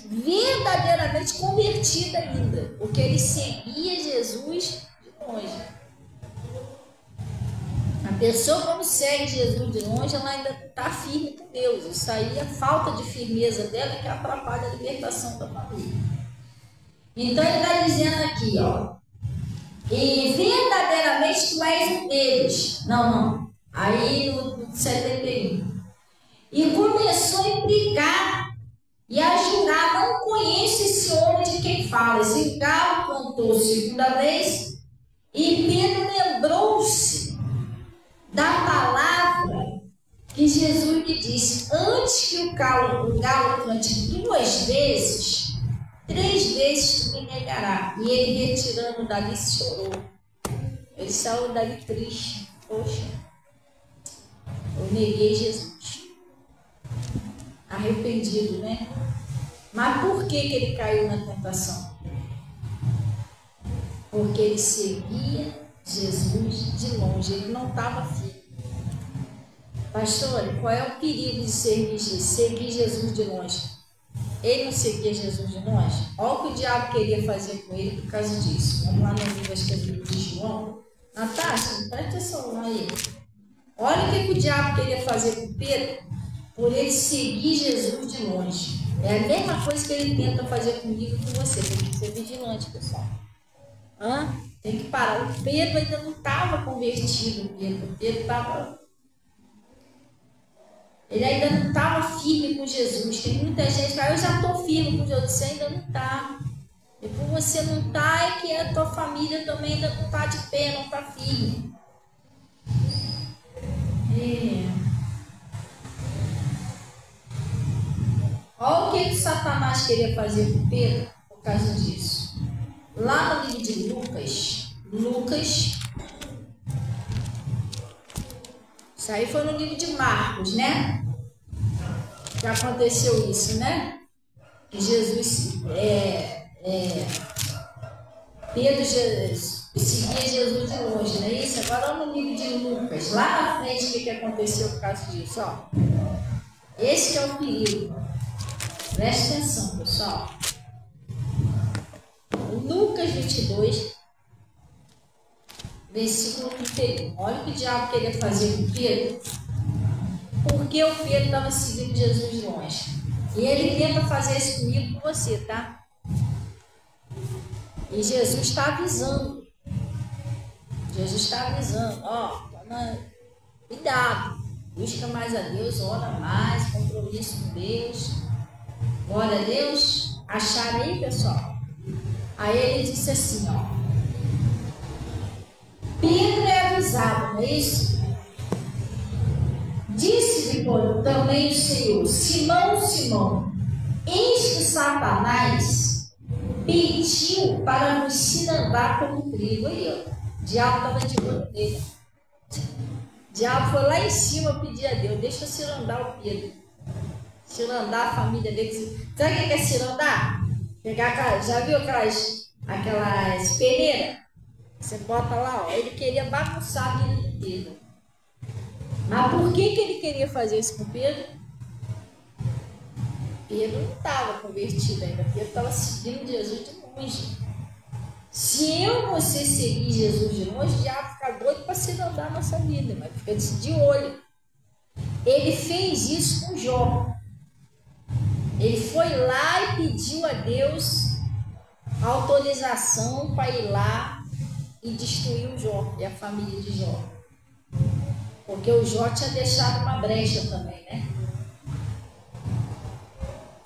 verdadeiramente convertido ainda, porque ele seguia Jesus de longe. A pessoa, quando segue Jesus de longe, ela ainda está firme com Deus. Isso aí, a falta de firmeza dela que atrapalha a libertação da família. Então ele está dizendo aqui, ó: e verdadeiramente tu és um deles. Não. Aí no 71. E começou a implicar e a jurar: não conheço esse homem de quem fala. Esse galo cantou segunda vez, e Pedro lembrou-se da palavra que Jesus lhe disse: antes que o galo cante 2 vezes, 3 vezes tu me negará. E ele, retirando dali, chorou. Ele saiu dali triste. Poxa, eu neguei Jesus. A arrependido, né? Mas por que ele caiu na tentação? Porque ele seguia Jesus de longe, ele não estava firme. Pastor, qual é o perigo de seguir Jesus de longe? Ele não seguia Jesus de longe? Olha o que o diabo queria fazer com ele por causa disso. Vamos lá no livro, acho que é o livro de João. Natasha, presta atenção aí. Olha o que o diabo queria fazer com Pedro por ele seguir Jesus de longe. É a mesma coisa que ele tenta fazer comigo e com você. Tem que ser vigilante, pessoal. Tem que parar. O Pedro ainda não estava convertido. O Pedro estava... Ele ainda não estava firme com Jesus. Tem muita gente que fala, eu já estou firme com Jesus. Você ainda não está. E por você não está, é que a tua família também ainda não está de pé, não está firme. Olha o que Satanás queria fazer com Pedro por causa disso. Lá no livro de Lucas, isso aí foi no livro de Marcos, né? Que aconteceu isso, né? Que Jesus, Pedro seguia Jesus de longe, não é isso? Agora no livro de Lucas, lá na frente, o que aconteceu por causa disso? Ó, esse que é o perigo. Preste atenção, pessoal. Lucas 22, versículo 31. Olha o que o diabo queria fazer com Pedro. Porque o Pedro estava seguindo Jesus de longe. E ele tenta fazer isso comigo com você, tá? E Jesus está avisando. Jesus está avisando. Ó, cuidado. Busca mais a Deus, ora mais, compromisso com Deus. Glória a Deus. Acharam aí, pessoal? Aí ele disse assim, ó. Pedro é avisado, não é isso? Disse-lhe também o Senhor, Simão, Simão, eis que Satanás pediu para nos cirandar como trigo. Aí, ó. O diabo estava de olho nele. O diabo foi lá em cima pedir a Deus, deixa eu cirandar o Pedro. Cirandar a família dele. Sabe o que é cirandar? Pegar, já viu aquelas peneiras? Você bota lá, ó. Ele queria bagunçar a vida de Pedro. Mas por que ele queria fazer isso com Pedro? Pedro não estava convertido ainda. Pedro estava seguindo Jesus de longe. Se eu e você seguir Jesus de longe, o diabo fica doido para cirandar a nossa vida, mas fica de olho. Ele fez isso com Jó. Ele foi lá e pediu a Deus autorização para ir lá e destruir o Jó e a família de Jó. Porque o Jó tinha deixado uma brecha também, né?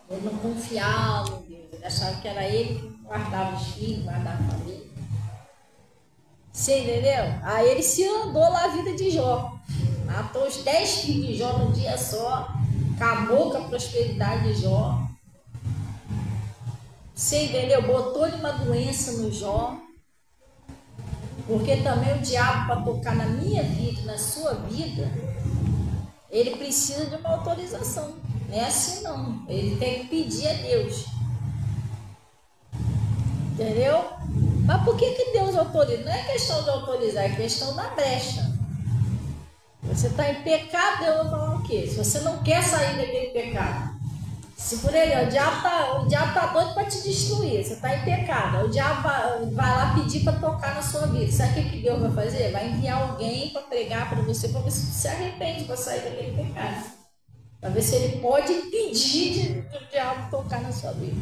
Ele não confiava em Deus, ele achava que era ele que guardava os filhos, guardava a família. Você entendeu? Aí ele se andou lá a vida de Jó. Matou os 10 filhos de Jó num dia só. Acabou com a prosperidade de Jó. Você entendeu? Botou-lhe uma doença no Jó. Porque também o diabo, para tocar na minha vida, na sua vida, ele precisa de uma autorização. Não é assim não. Ele tem que pedir a Deus. Entendeu? Mas por que Deus autoriza? Não é questão de autorizar, é questão da brecha. Você está em pecado, Deus vai falar o quê? Se você não quer sair daquele pecado. Se por ele, o diabo tá doido para te destruir, você está em pecado. O diabo vai lá pedir para tocar na sua vida. Sabe o que Deus vai fazer? Vai enviar alguém para pregar para você ver se você se arrepende para sair daquele pecado. Para ver se ele pode pedir o diabo tocar na sua vida.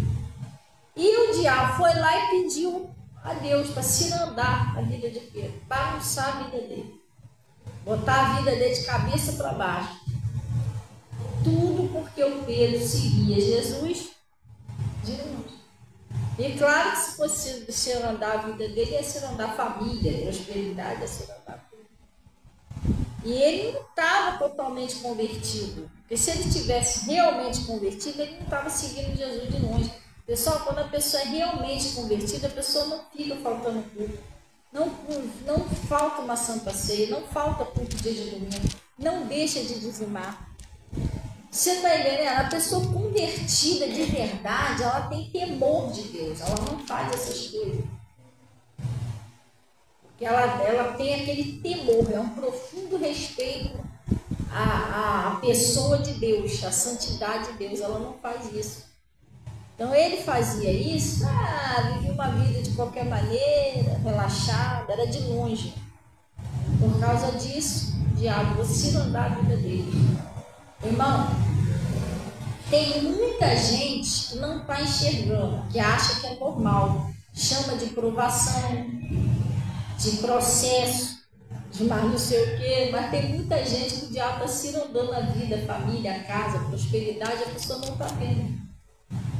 E o diabo foi lá e pediu a Deus para cirandar a vida de Pedro, bagunçar a vida dele, botar a vida dele de cabeça para baixo. Tudo porque o Pedro seguia Jesus de longe. E claro que se fosse cirandar a vida dele, ia cirandar a família, a prosperidade, ia cirandar tudo. E ele não estava totalmente convertido. Porque se ele tivesse realmente convertido, ele não estava seguindo Jesus de longe. Pessoal, quando a pessoa é realmente convertida, a pessoa não fica faltando culto. Não falta uma santa ceia, não falta culto dia de domingo, não deixa de dizimar. Você está entendendo? A pessoa convertida de verdade, ela tem temor de Deus, ela não faz essas coisas. Porque ela tem aquele temor, é um profundo respeito à pessoa de Deus, à santidade de Deus, ela não faz isso. Então ele fazia isso, vivia uma vida de qualquer maneira, relaxada, era de longe. Por causa disso, o diabo você andar a vida dele. Irmão, tem muita gente que não está enxergando, que acha que é normal, chama de provação, de processo, de mais não sei o quê, mas tem muita gente que o diabo está cirandando a vida, a família, a casa, a prosperidade, a pessoa não está vendo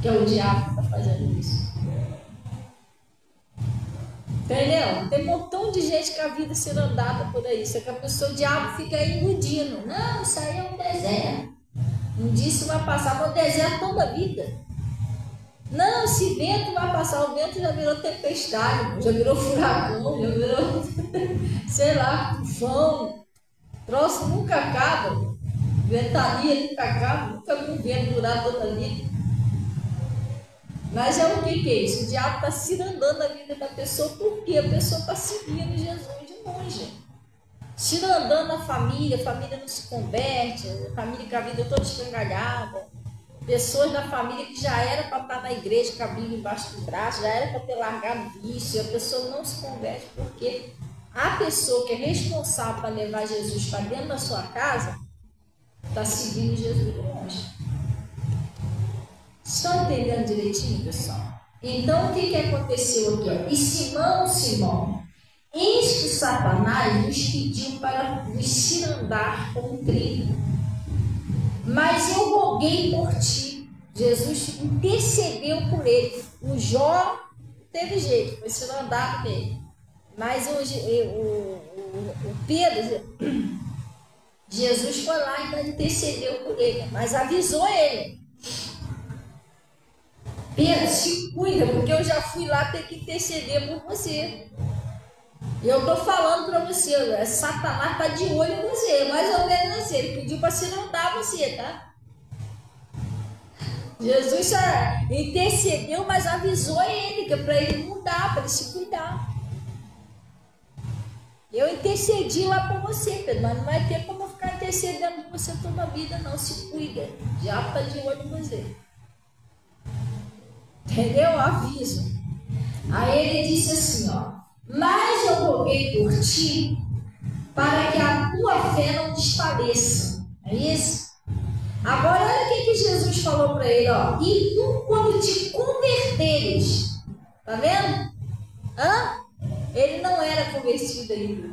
que é o diabo que está fazendo isso. Entendeu? Tem um montão de gente com a vida sendo andada por aí, só que a pessoa, o diabo fica iludindo. Não, isso aí é um deserto. Um dia isso vai passar, mas o deserto toda a vida. Não, esse vento vai passar, o vento já virou tempestade, já virou furacão, já virou, sei lá, tufão. Troço nunca acaba. Ventania nunca acaba, nunca vi um vento durar toda a vida. Mas é o que é isso? O diabo está cirandando a vida da pessoa, porque a pessoa está seguindo Jesus de longe. Cirandando a família não se converte, a família com a vida toda escangalhada. Pessoas da família que já era para estar na igreja com a Bíblia embaixo do braço, já era para ter largado o vício, a pessoa não se converte porque a pessoa que é responsável para levar Jesus para dentro da sua casa está seguindo Jesus de longe. Estão entendendo direitinho, pessoal? Então, o que aconteceu aqui? E Simão, eis que Satanás nos pediu para nos cirandar com um trigo. Mas eu roguei por ti. Jesus intercedeu por ele. O Jó teve jeito, foi cirandado nele. Mas o Pedro, Jesus foi lá e intercedeu por ele, mas avisou ele. Pedro, se cuida, porque eu já fui lá ter que interceder por você. E eu estou falando para você, Satanás está de olho em você, mais ou menos assim. Ele pediu para cirandar você, tá? Jesus intercedeu, mas avisou ele, que é para ele mudar, para ele se cuidar. Eu intercedi lá por você, Pedro, mas não vai ter como eu ficar intercedendo por você toda a vida, não. Se cuida, o diabo está de olho em você. Entendeu? Aviso. Aí ele disse assim, mas eu roguei por ti para que a tua fé não desfaleça. É isso? Agora olha o que Jesus falou para ele, e tu quando te converteres, tá vendo? Ele não era convertido ainda.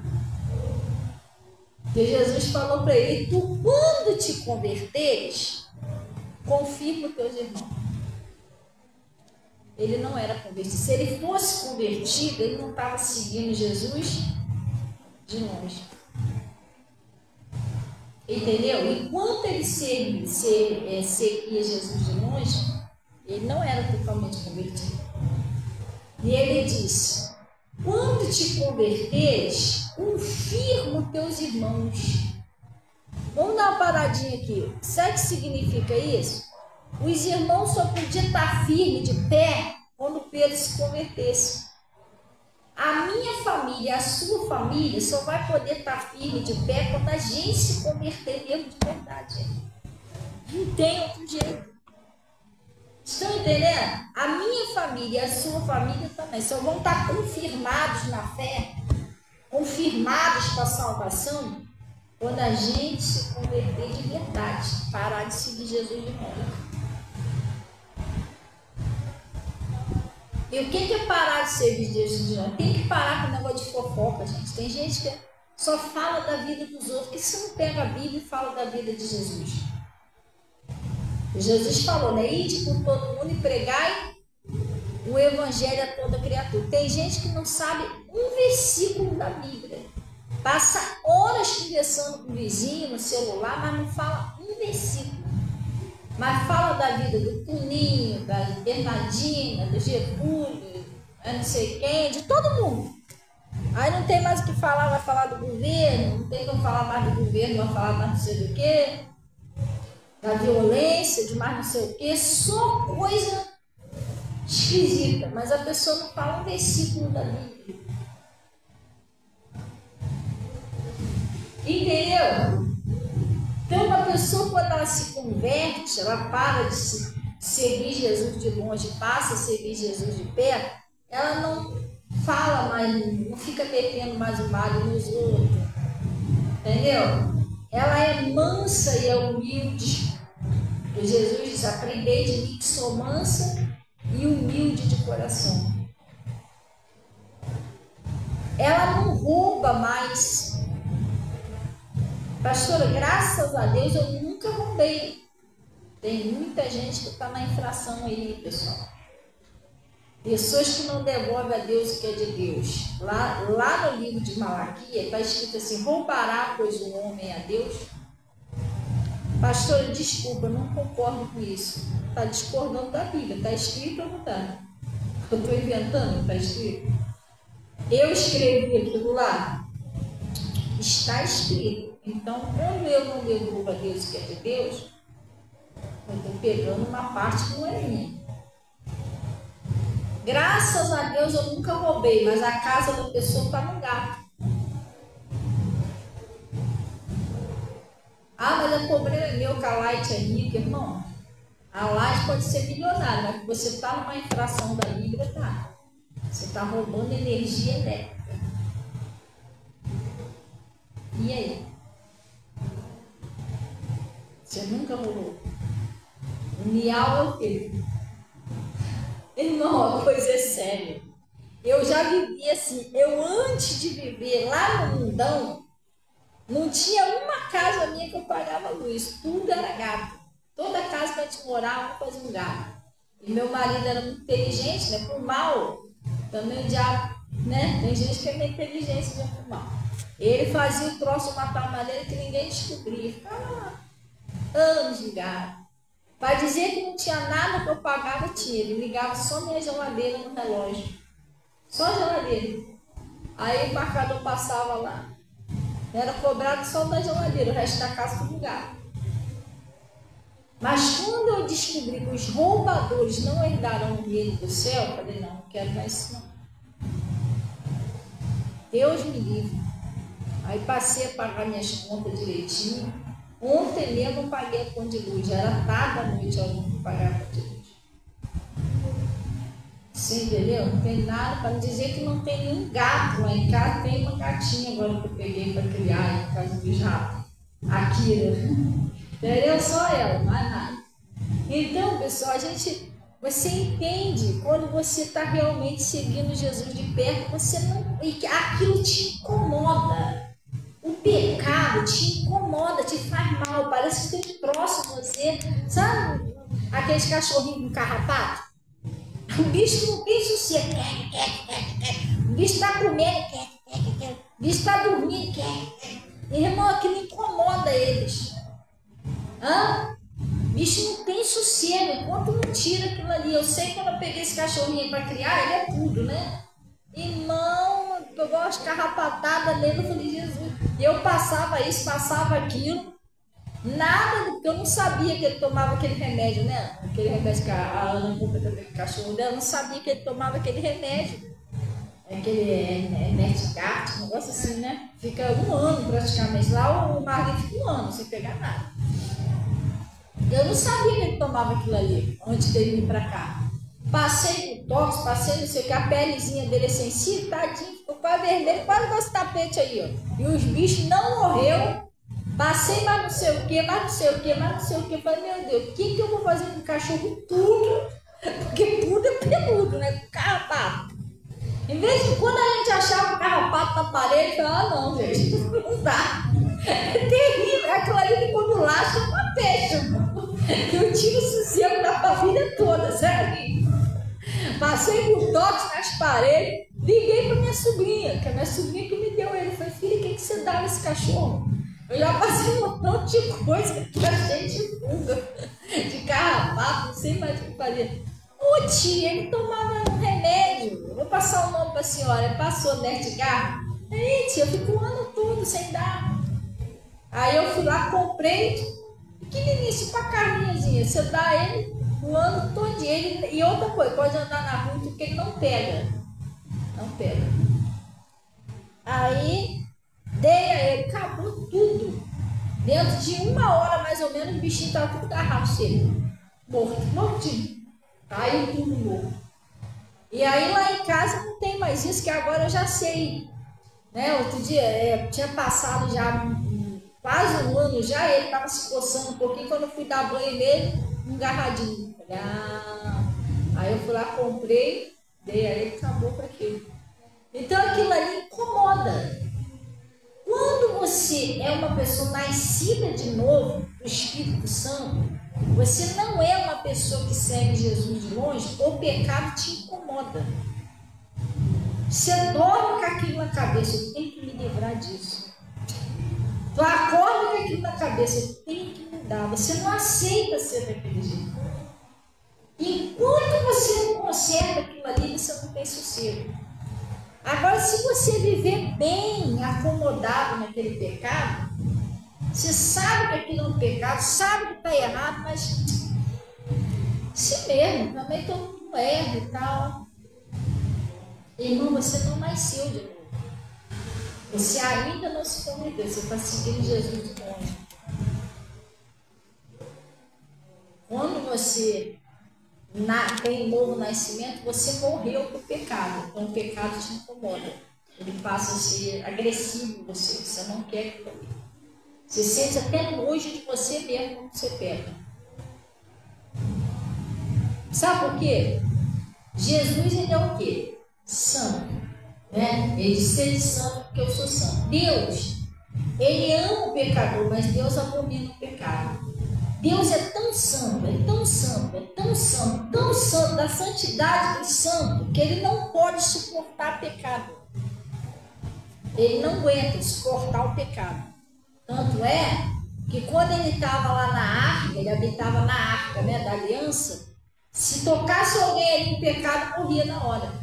E Jesus falou para ele, tu quando te converteres, confirma os teus irmãos. Ele não era convertido. Se ele fosse convertido, ele não estava seguindo Jesus de longe. Entendeu? Enquanto ele seguia Jesus de longe, ele não era totalmente convertido. E ele disse, quando te converteres, confirma teus irmãos. Vamos dar uma paradinha aqui. Sabe o que significa isso? Os irmãos só podiam estar firmes de pé quando Pedro se convertesse. A minha família, a sua família, só vai poder estar firme de pé quando a gente se converter mesmo de verdade. Não tem outro jeito. Estão entendendo? A minha família e a sua família também só vão estar confirmados na fé, confirmados com a salvação, quando a gente se converter de verdade, parar de seguir Jesus de novo. E o que é parar de servir Jesus de novo? Tem que parar com o negócio de fofoca, gente. Tem gente que só fala da vida dos outros, porque você não pega a Bíblia e fala da vida de Jesus. Jesus falou, né? Ide por todo mundo e pregai o evangelho a toda criatura. Tem gente que não sabe um versículo da Bíblia. Passa horas conversando com o vizinho, no celular, mas não fala um versículo. Mas fala da vida do Tuninho, da Bernardina, do Getúlio, não sei quem, de todo mundo. Aí não tem mais o que falar, vai falar do governo, não tem como falar mais do governo, vai falar mais não sei do quê. da violência, de mais não sei o quê, só coisa esquisita, mas a pessoa não fala um versículo da Bíblia. Entendeu? Então, uma pessoa, quando ela se converte, ela para de seguir Jesus de longe, passa a seguir Jesus de perto, ela não fala mais, não fica metendo mais o malho nos outros. Entendeu? Ela é mansa e é humilde. E Jesus diz: aprendei de mim que sou mansa e humilde de coração. Ela não rouba mais. Pastora, graças a Deus eu nunca roubei. Tem muita gente que está na infração aí, pessoal. Pessoas que não devolvem a Deus o que é de Deus. Lá no livro de Malaquias está escrito assim: roubará, pois, o homem a Deus? Pastor, desculpa, eu não concordo com isso. Está discordando da Bíblia. Está escrito ou não está? Eu estou inventando, está escrito. Eu escrevi aquilo lá. Está escrito. Então, como eu não devolvo a Deus o que é de Deus, eu estou pegando uma parte que não é minha. Graças a Deus eu nunca roubei, mas a casa da pessoa está no gato. Ah, mas o problema é meu que a Light é rica, irmão. A Light pode ser milionária, mas você está numa infração da Bíblia, tá? Você está roubando energia elétrica. E aí? Você nunca roubou? O Nial é o quê? Irmão, a coisa é séria. Eu já vivi assim. Eu, antes de viver lá no mundão, não tinha uma casa minha que eu pagava luz. Tudo era gato. Toda casa que a gente morava fazia um gato. E meu marido era muito inteligente, né? Por mal. Também o diabo, né? Tem gente que é meio inteligente, já por mal. Ele fazia o troço de uma tal maneira que ninguém descobria. Ficava lá anos ligado. Para dizer que não tinha nada que eu pagava, tinha. Ele ligava só minha geladeira no relógio. Só a geladeira. Aí o marcador passava lá. Era cobrado só da geladeira, o resto da casa tudo lugar. Mas quando eu descobri que os roubadores não herdarão o reino do céu, eu falei: não quero mais isso não. Deus me livre. Aí passei a pagar minhas contas direitinho. Ontem mesmo eu paguei a conta de luz. Já era tarde da noite a hora de pagar a conta de luz. Você entendeu? Não tem nada para dizer que não tem nenhum gato lá em casa. Tem uma gatinha agora que eu peguei para criar em casa dos ratos. Akira. Entendeu? Só ela, mais nada. Então, pessoal, você entende quando você está realmente seguindo Jesus de perto, você não, aquilo te incomoda. O pecado te incomoda, te faz mal, parece que tem próximo a você. Sabe aqueles cachorrinhos com carrapato? O bicho não tem sossego. O bicho está comendo. O bicho está dormindo. Irmão, aquilo incomoda eles. O bicho não tem sossego. Enquanto não tira aquilo ali. Eu sei que quando eu peguei esse cachorrinho para criar, ele é tudo, né? Irmão, eu gosto de carrapatada nele. Eu falei: Jesus. E eu passava isso, passava aquilo. Nada, porque eu não sabia que ele tomava aquele remédio, né? Aquele remédio que a Ana compra também com o cachorro dela, eu não sabia que ele tomava aquele remédio. Aquele Nertgard, um negócio assim, né? Fica um ano praticamente. Lá o marido fica um ano sem pegar nada. Eu não sabia que ele tomava aquilo ali, antes dele vir pra cá. Passei no tox, passei não sei o que, a pelezinha dele é sensível, tadinho, ficou quase vermelho, quase com esse tapete aí, ó. E os bichos não morreu. Passei mais não sei o que, mais não sei o que, mais não sei o que. Falei: meu Deus, o que eu vou fazer com o cachorro? Tudo. Porque tudo é peludo, né? Com carrapato. Em vez de quando a gente achava o carrapato na parede, eu falava: não, gente, não dá. É terrível. Aquilo ali ficou do lado, é uma peixe. Eu tive sossego da família toda, sério. Passei por toques nas paredes, liguei para minha sobrinha, que é a minha sobrinha que me deu ele. Eu falei: filha, o que você dá nesse cachorro? Eu já passei um montão de coisa que achei de fuga, de carrapato, não sei mais o que fazer. Ô tia, ele tomava um remédio. Eu vou passar o nome para a senhora. Passou Nertgard. Aí, tia, eu fico o ano todo sem dar. Aí eu fui lá, comprei pequenininho, pra carninhazinha. Você dá ele o ano todo. E outra coisa, pode andar na rua porque ele não pega. Não pega. Aí, dei a ele, acabou tudo. Dentro de 1 hora, mais ou menos, o bichinho estava tudo garrado seco. Morto, mortinho. Caiu tudo morto. E aí lá em casa não tem mais isso, que agora eu já sei. Né? Outro dia, tinha passado já quase 1 ano já, ele estava se coçando um pouquinho, quando eu fui dar banho nele, um garradinho. Aí eu fui lá, comprei, dei a ele, acabou com aquilo. Então aquilo ali incomoda. Quando você é uma pessoa nascida de novo do Espírito Santo, você não é uma pessoa que segue Jesus de longe, o pecado te incomoda. Você dorme com aquilo na cabeça, eu tenho que me livrar disso. Tu acorda com aquilo na cabeça, eu tenho que mudar. Você não aceita ser daquele jeito. Enquanto você não conserta aquilo ali, você não tem sossego. Agora, se você viver bem acomodado naquele pecado, você sabe que aquilo é um pecado, sabe que está errado, mas se mesmo, também todo mundo erra e tal. Irmão, você não nasceu de novo. Você ainda não se converteu, você está seguindo Jesus de longe. Quando você tem um novo nascimento, você morreu para o pecado. Então o pecado te incomoda. Ele passa a ser agressivo em você. Você não quer aquilo. Você sente até nojo de você mesmo quando você peca. Sabe por quê? Jesus, ele é o quê? Santo. Né? Ele diz: sede santo porque eu sou santo. Deus, ele ama o pecador, mas Deus abomina o pecado. Deus é tão santo, é tão santo, é tão santo, tão santo, da santidade do santo, que ele não pode suportar pecado. Ele não aguenta suportar o pecado. Tanto é que quando ele estava lá na arca, ele habitava na arca, né, da aliança, se tocasse alguém ali em pecado, morria na hora.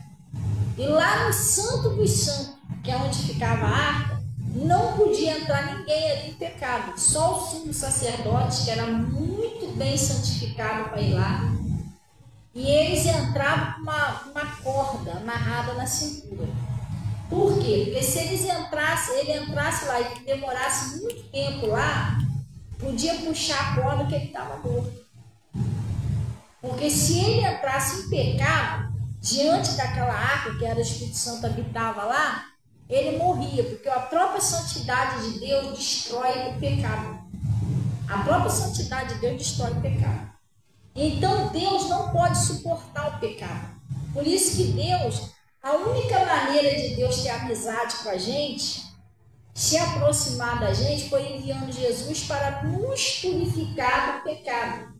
E lá no Santo dos Santos, que é onde ficava a arca, não podia entrar ninguém ali em pecado. Só o sumo sacerdote, que era muito bem santificado para ir lá. E eles entravam com uma corda amarrada na cintura. Por quê? Porque se ele entrasse lá e demorasse muito tempo lá, podia puxar a corda que ele estava morto. Porque se ele entrasse em pecado, diante daquela arca que era o Espírito Santo habitava lá, ele morria, porque a própria santidade de Deus destrói o pecado. A própria santidade de Deus destrói o pecado. Então Deus não pode suportar o pecado. Por isso que Deus, a única maneira de Deus ter amizade com a gente, se aproximar da gente, foi enviando Jesus para nos purificar do pecado.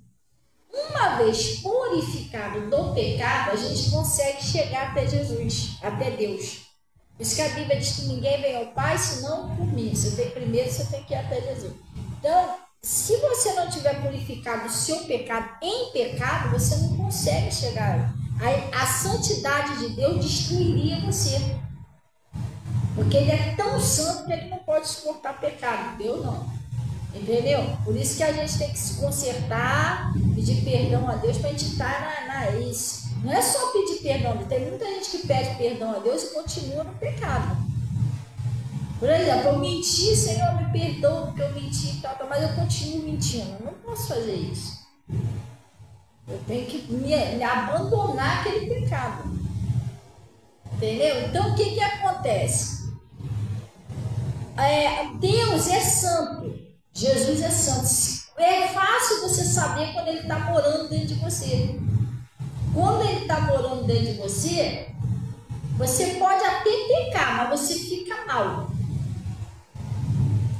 Uma vez purificado do pecado, a gente consegue chegar até Jesus, até Deus. Por isso que a Bíblia diz que ninguém vem ao Pai senão por mim. Você tem que ir até Jesus. Então, se você não tiver purificado o seu pecado em pecado, você não consegue chegar. A santidade de Deus destruiria você. Porque ele é tão santo que ele não pode suportar pecado. Deus não. Entendeu? Por isso que a gente tem que se consertar, pedir perdão a Deus para a gente estar isso. Não é só pedir perdão. Tem muita gente que pede perdão a Deus e continua no pecado. Por exemplo, eu menti, Senhor, me perdoa porque eu menti e tal, mas eu continuo mentindo. Eu não posso fazer isso. Eu tenho que me abandonar aquele pecado. Entendeu? Então, o que acontece? Deus é santo. Jesus é santo. É fácil você saber quando ele está morando dentro de você. Quando ele está morando dentro de você, você pode até pecar, mas você fica mal.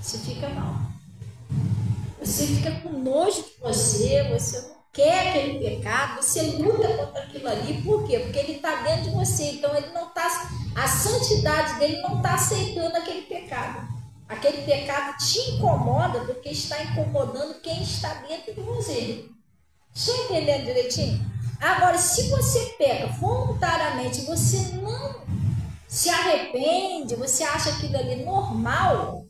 Você fica mal. Você fica com nojo de você não quer aquele pecado, você luta contra aquilo ali. Por quê? Porque ele está dentro de você. Então ele não tá, a santidade dele não está aceitando aquele pecado. Aquele pecado te incomoda porque está incomodando quem está dentro de você. Estão entendendo direitinho? Agora, se você peca voluntariamente, você não se arrepende, você acha aquilo ali normal,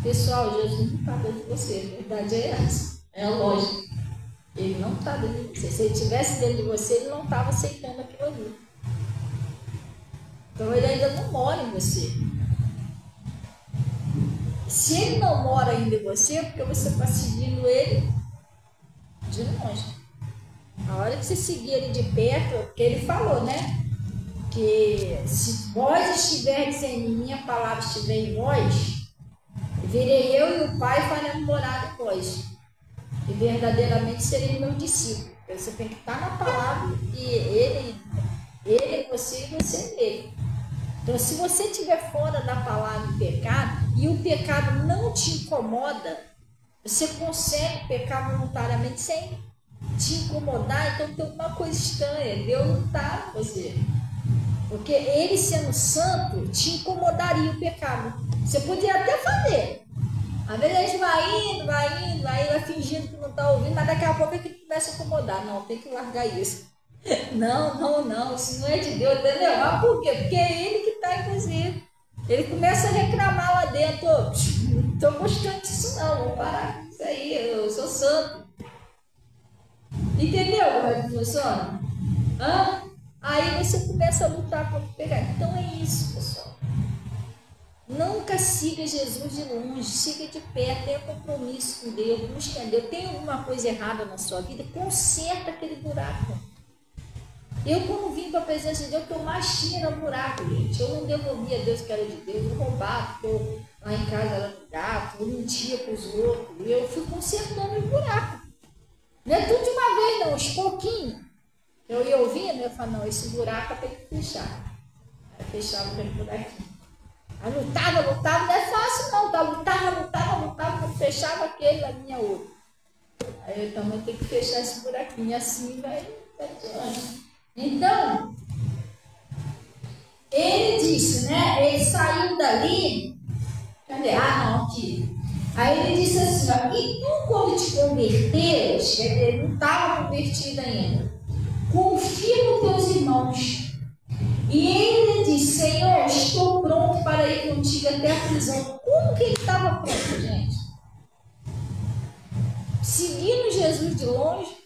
Pessoal, Jesus não está dentro de você, a verdade é essa, é lógico. Ele não está dentro de você. Se ele estivesse dentro de você, ele não estava aceitando aquilo ali. Então ele ainda não mora em você. Se ele não mora ainda em você, é porque você está seguindo ele de longe. A hora que você seguir ele de perto, porque ele falou, né? Que se vós estiverdes em mim, minha palavra estiver em vós, virei eu e o Pai faremos morar em vós. E verdadeiramente serei meu discípulo. Você tem que estar na palavra e ele você e você nele. Então, se você estiver fora da palavra e pecado, e o pecado não te incomoda, você consegue pecar voluntariamente sem te incomodar, então tem alguma coisa estranha. Deus não está com você. Porque ele sendo santo, te incomodaria o pecado. Você podia até fazer. Às vezes a gente vai fingindo que não está ouvindo, mas daqui a pouco é que começa a incomodar. Não, tem que largar isso. Não, isso não é de Deus, entendeu? Mas por quê? Porque é ele que está em você. Ele começa a reclamar lá dentro. Não estou gostando disso não, vou parar com isso aí, eu sou santo. Entendeu como é que funciona? Aí você começa a lutar contra o pecado. Então é isso, pessoal. Nunca siga Jesus de longe, siga de perto, tenha compromisso com Deus, busque a Deus. Tem alguma coisa errada na sua vida, conserta aquele buraco. Eu, quando vim para a presença de Deus, o que eu mais tinha era um buraco, gente. Eu não devolvia a Deus que era de Deus, eu roubava, porque eu, lá em casa era um gato, eu mentia para os outros. Eu fui consertando o buraco. Não é tudo de uma vez, não, uns pouquinhos. Eu ia ouvindo, eu falava, não, esse buraco tem que fechar. Aí fechava aquele buraquinho. Aí lutava, não é fácil não, tá? Lutava, fechava aquele, a minha outra. Aí eu também tenho que fechar esse buraquinho, assim vai adiante. Então, ele disse, né? Ele saiu dali. Cadê? Aqui. Aí ele disse assim, ó, e tu quando te converteres, ele não estava convertido ainda, confia nos teus irmãos. E ele disse, Senhor, estou pronto para ir contigo até a prisão. Como que ele estava pronto, gente? Seguindo Jesus de longe,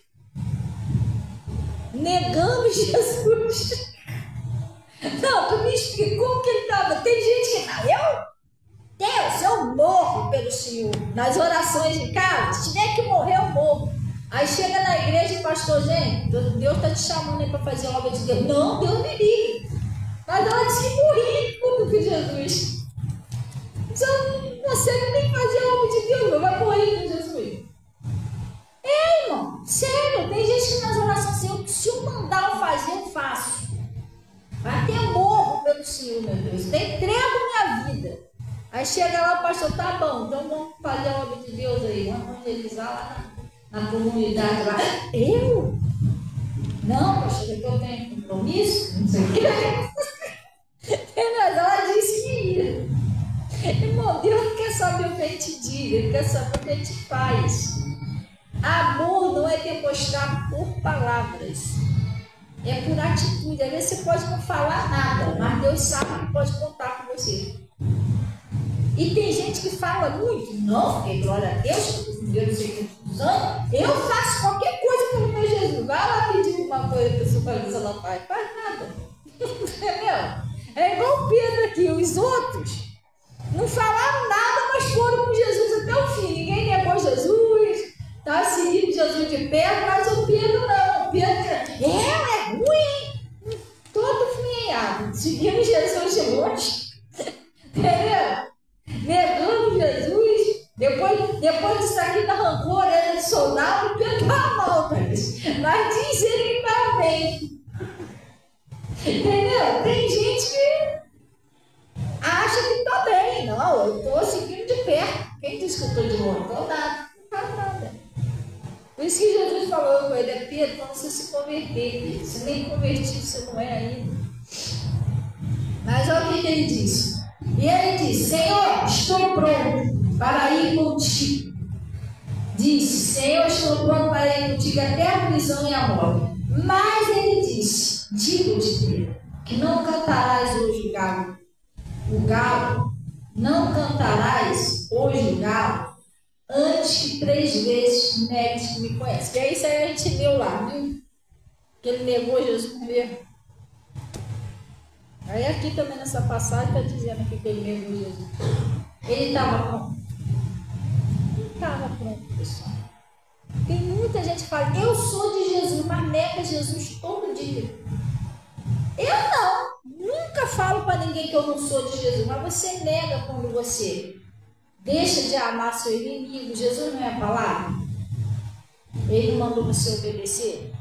negando Jesus. Não, tu me explica como que ele estava. Tem gente que tá, Deus, eu morro pelo Senhor. Nas orações de casa, se tiver que morrer, eu morro. Aí chega na igreja e pastor, gente, Deus está te chamando aí para fazer a obra de Deus. Não, Deus me livre. Mas ela disse que morria tudo com Jesus. Então, você não tem que fazer a obra de Deus, não vai morrer com Jesus. É, irmão, sério, tem gente que nas orações assim, se eu mandar eu fazer, eu faço. Até morro pelo Senhor, meu Deus. Eu entrego minha vida. Aí chega lá o pastor, tá bom, então vamos fazer a obra de Deus aí, vamos evangelizar lá na comunidade lá. Eu? Não, pastor, porque eu tenho compromisso, não sei o que. Mas ela disse que ia. Irmão, Deus não quer saber o que a gente diz, Ele quer saber o que a gente faz. Amor não é demonstrado por palavras, é por atitude. Às vezes você pode não falar nada, mas Deus sabe que pode contar com você. E tem gente que fala muito, não, porque glória a Deus, eu não sei quantos anos, eu faço qualquer coisa pelo meu Jesus. Vai lá pedir uma coisa que a supervisão ela faz nada. Entendeu? É igual Pedro aqui, os outros não falaram nada, mas foram com Jesus até o fim. Ninguém negou Jesus, tá seguindo Jesus de perto, mas o Pedro não. O Pedro é ruim, todo funhado, seguindo Jesus de longe. Entendeu? Negando Jesus, depois disso aqui da rancor, ele é soldado, Pedro estava mal, mas diz ele que estava bem. Entendeu? Tem gente que acha que está bem. Não, eu estou seguindo de perto. Quem disse que eu estou de longe? Estou nada, não faz nada. Por isso que Jesus falou com ele, Pedro, quando você se converter, se nem convertido você não é ainda. Mas olha o que ele disse. E ele disse, Senhor, estou pronto para ir contigo. Disse, Senhor, estou pronto para ir contigo até a prisão e a morte. Mas ele disse, digo-te que não cantarás hoje o galo não cantarás hoje o galo antes que 3 vezes negues que me conhece. E aí isso aí a gente leu lá, viu? Que ele negou Jesus primeiro. Aí aqui também nessa passagem está dizendo que ele negou Jesus. Ele estava pronto? Não estava pronto, pessoal. Tem muita gente que fala, eu sou de Jesus, mas nega Jesus todo dia. Eu não. Nunca falo para ninguém que eu não sou de Jesus, mas você nega quando você deixa de amar seu inimigo. Jesus não é a palavra? Ele não mandou você obedecer?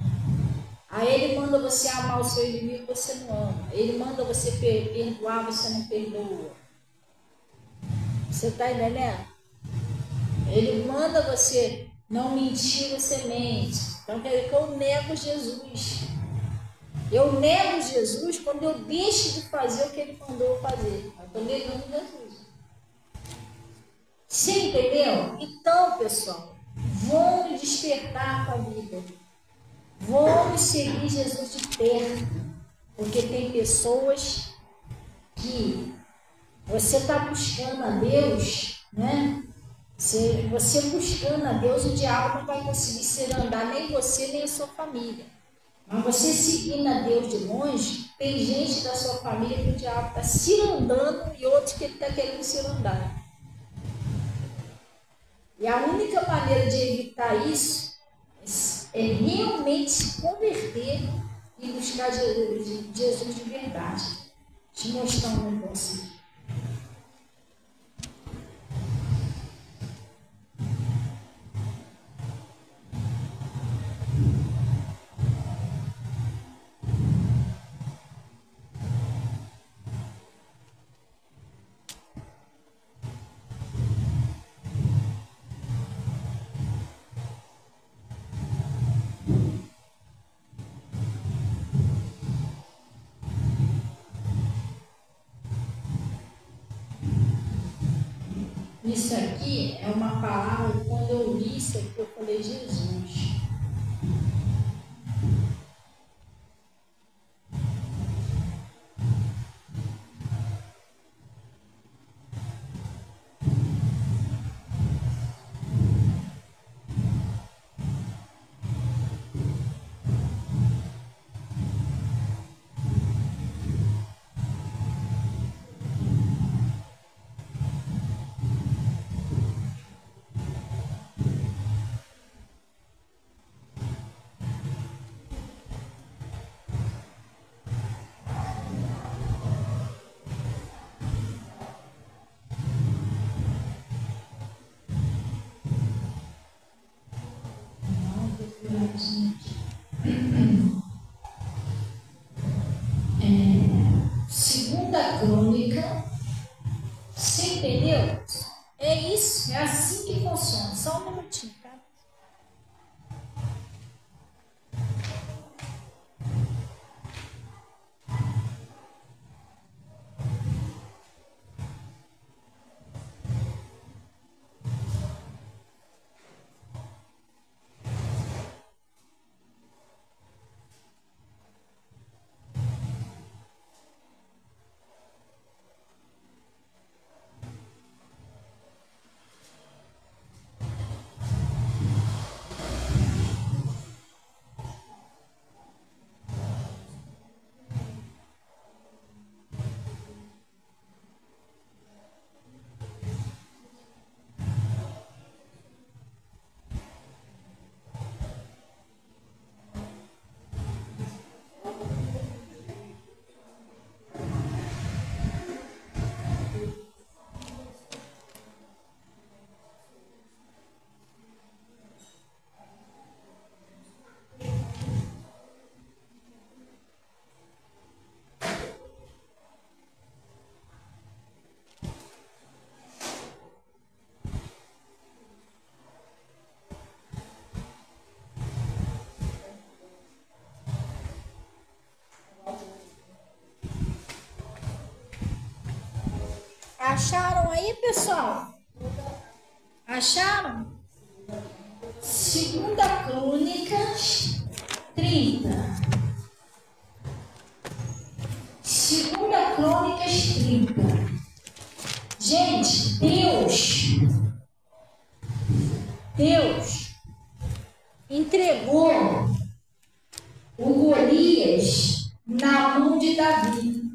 Aí ele manda você amar o seu inimigo, você não ama. Ele manda você perdoar, você não perdoa. Você está entendendo? Ele manda você não mentir, você mente. Então quer dizer que eu nego Jesus. Eu nego Jesus quando eu deixo de fazer o que ele mandou eu fazer. Eu estou negando Jesus. Você entendeu? Então, pessoal, vamos despertar para a vida. Vamos seguir Jesus de perto. Porque tem pessoas que você está buscando a Deus, né? Você buscando a Deus, o diabo não vai conseguir cirandar nem você, nem a sua família. Mas você seguindo a Deus de longe, tem gente da sua família que o diabo está cirandando e outros que ele está querendo cirandar. E a única maneira de evitar isso é realmente se converter e buscar Jesus de verdade. Te mostrar um negócio. Isso aqui é uma palavra, quando eu li isso aqui, eu falei, Jesus. Segunda Crônica, você entendeu? É isso, é assim que funciona. Só um minutinho, tá? Acharam aí, pessoal? Acharam? Segunda Crônicas 30. Segunda Crônicas 30. Gente, Deus entregou o Golias na mão de Davi.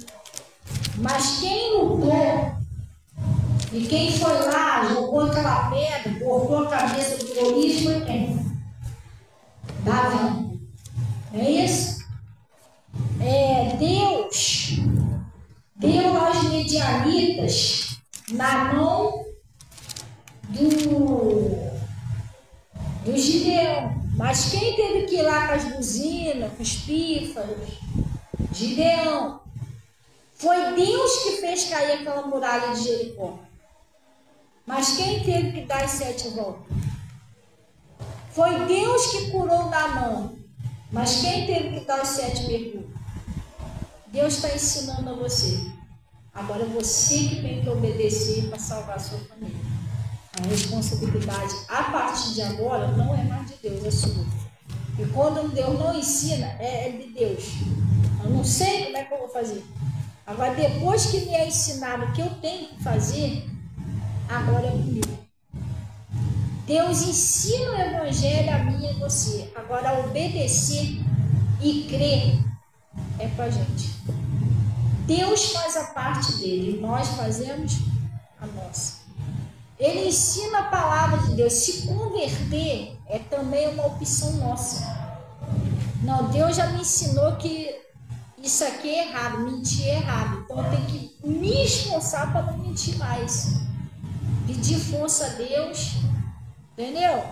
Mas quem lutou e quem foi lá, jogou aquela pedra, cortou a cabeça do Golias foi quem? Davi. Não é isso? Deus deu aos medianitas na mão do Gideão. Mas quem teve que ir lá com as buzinas, com os pífaros? Gideão. Foi Deus que fez cair aquela muralha de Jericó. Mas quem teve que dar as 7 voltas? Foi Deus que curou Naamã. Mas quem teve que dar os 7 mergulhos? Deus está ensinando a você. Agora é você que tem que obedecer para salvar a sua família. A responsabilidade, a partir de agora, não é mais de Deus, é sua. E quando Deus não ensina, é de Deus. Eu não sei como é que eu vou fazer. Agora, depois que me é ensinado o que eu tenho que fazer, agora é comigo. Deus ensina o Evangelho a mim e a você. Agora, obedecer e crer é para a gente. Deus faz a parte dele, nós fazemos a nossa. Ele ensina a palavra de Deus. Se converter é também uma opção nossa. Não, Deus já me ensinou que isso aqui é errado, mentir é errado. Então eu tenho que me esforçar para não mentir mais. Pedir força a Deus. Entendeu?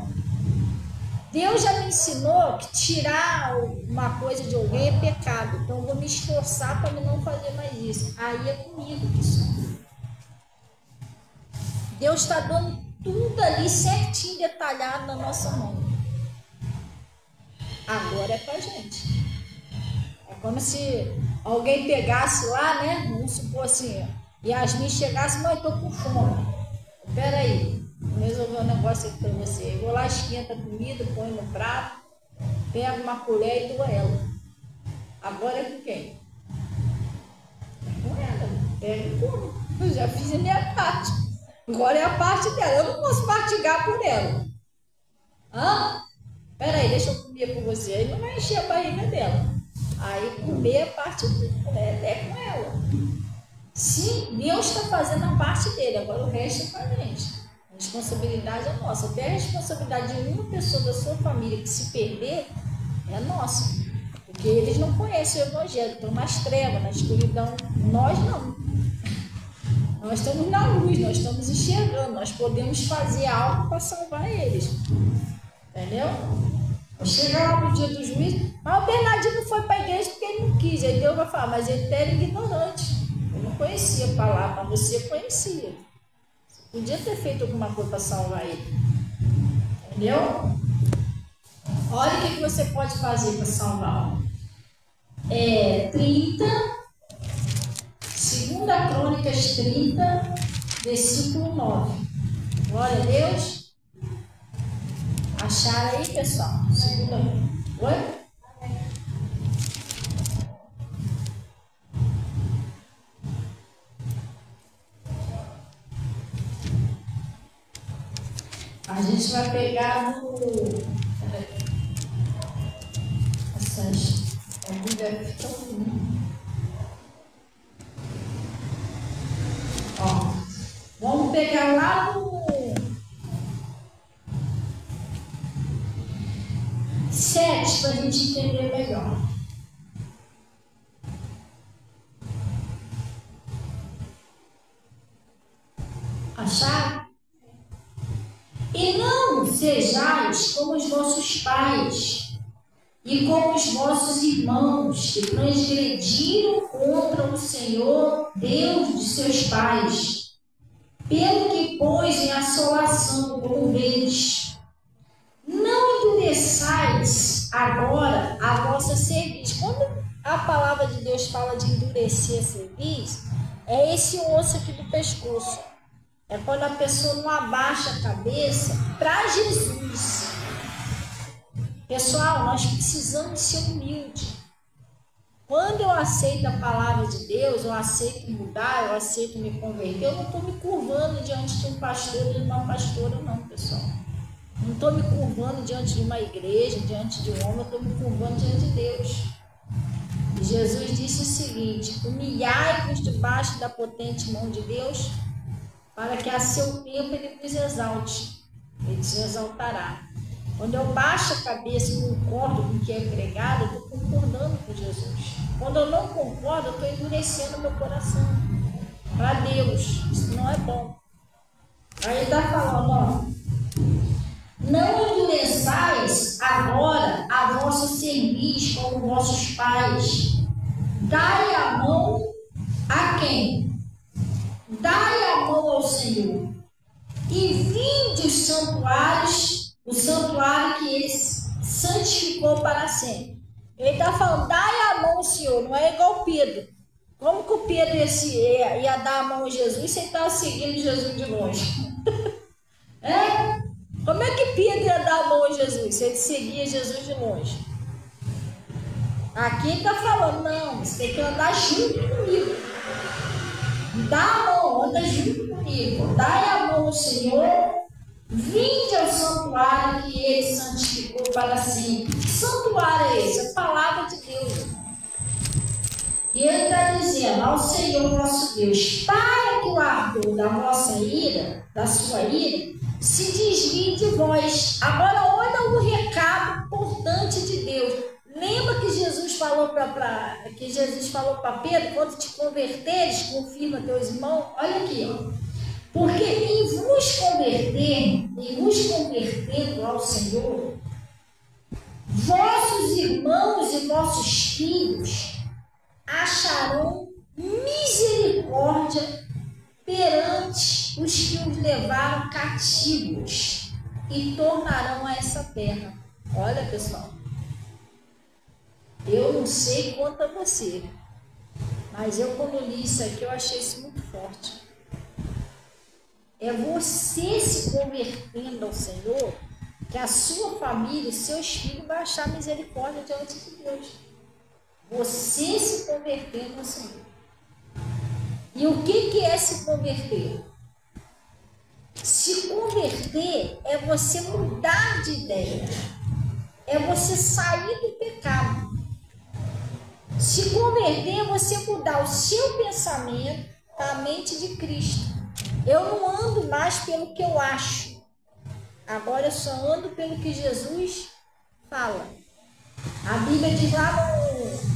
Deus já me ensinou que tirar uma coisa de alguém é pecado. Então eu vou me esforçar para não fazer mais isso. Aí é comigo que isso. Deus está dando tudo ali certinho, detalhado na nossa mão. Agora é para a gente. É como se alguém pegasse lá, né? Vamos supor assim, Yasmin chegasse, mãe, estou com fome. Espera aí, vou resolver um negócio aqui para você. Eu vou lá, esquenta a comida, põe no prato, pego uma colher e dou ela. Agora é com quem? É com ela. Pega e come. Eu já fiz a minha parte. Agora é a parte dela. Eu não posso partigar por ela. Peraí, deixa eu comer por você. Aí não vai encher a barriga dela. Aí comer a parte é com ela. Sim, Deus está fazendo a parte dele. Agora o resto é com a gente. A responsabilidade é nossa. Até a responsabilidade de uma pessoa da sua família que se perder é nossa. Porque eles não conhecem o Evangelho. Estão nas trevas, na escuridão. Nós não. Nós estamos na luz, nós estamos enxergando, nós podemos fazer algo para salvar eles. Entendeu? Chega lá no dia do juízo, mas o Bernardinho não foi para a igreja porque ele não quis. Aí Deus vai falar, mas ele era ignorante. Eu não conhecia a palavra, mas você conhecia. Você podia ter feito alguma coisa para salvar ele. Entendeu? Olha o que você pode fazer para salvar. 2 Crônicas 30, versículo 9. Glória a Deus. Acharam aí, pessoal? Oi? A gente vai pegar no... A Bíblia fica ruim. Vamos pegar lá no 7 para a gente entender melhor. Acharam? E não sejais como os vossos pais e como os vossos irmãos que transgrediram contra o Senhor, Deus de seus pais, pelo que pôs em assolação como vez. Não endureçais agora a vossa cerviz. Quando a palavra de Deus fala de endurecer a cerviz, é esse osso aqui do pescoço. É quando a pessoa não abaixa a cabeça para Jesus. Pessoal, nós precisamos ser humildes. Quando eu aceito a palavra de Deus, eu aceito mudar, eu aceito me converter, eu não estou me curvando diante de um pastor ou de uma pastora, não, pessoal. Não estou me curvando diante de uma igreja, diante de um homem, eu estou me curvando diante de Deus. E Jesus disse o seguinte: humilhai-vos debaixo da potente mão de Deus, para que a seu tempo Ele vos exalte. Ele te exaltará. Quando eu baixo a cabeça e concordo com o que é pregado, eu estou concordando com Jesus. Quando eu não concordo, eu estou endurecendo meu coração para Deus. Isso não é bom. Aí ele está falando, ó: não endureçais agora a vossa cerviz como vossos pais. Dai a mão a quem? Dai a mão ao Senhor. E vinde os santuários, o santuário que Ele santificou para sempre. Ele está falando, dai a mão ao Senhor, não é igual Pedro. Como que o Pedro ia dar a mão a Jesus sem estar seguindo Jesus de longe? É? Como é que Pedro ia dar a mão a Jesus se ele seguia Jesus de longe? Aqui ele está falando, não, você tem que andar junto comigo. Dá a mão, anda junto comigo. Dai a mão ao Senhor, vinde ao santuário que Ele santificou para sempre. Que santuário é esse? A palavra de Deus, irmão. E Ele está dizendo ao Senhor nosso Deus, para que o ardor da vossa ira, da sua ira, se desvie de vós. Agora olha o recado importante de Deus. Lembra que Jesus falou para Pedro, quando te converteres, confirma teus irmãos? Olha aqui, ó. Porque em vos convertendo ao Senhor, vossos irmãos e vossos filhos acharão misericórdia perante os que os levaram cativos e tornarão a essa terra. Olha, pessoal, eu não sei quanto a você, mas eu, quando li isso aqui, eu achei isso muito forte. É você se convertendo ao Senhor que a sua família e seus filhos vão achar misericórdia diante de Deus. Você se convertendo ao Senhor. E o que é se converter? Se converter é você mudar de ideia. É você sair do pecado. Se converter é você mudar o seu pensamento para a mente de Cristo. Eu não ando mais pelo que eu acho. Agora eu só ando pelo que Jesus fala. A Bíblia diz lá no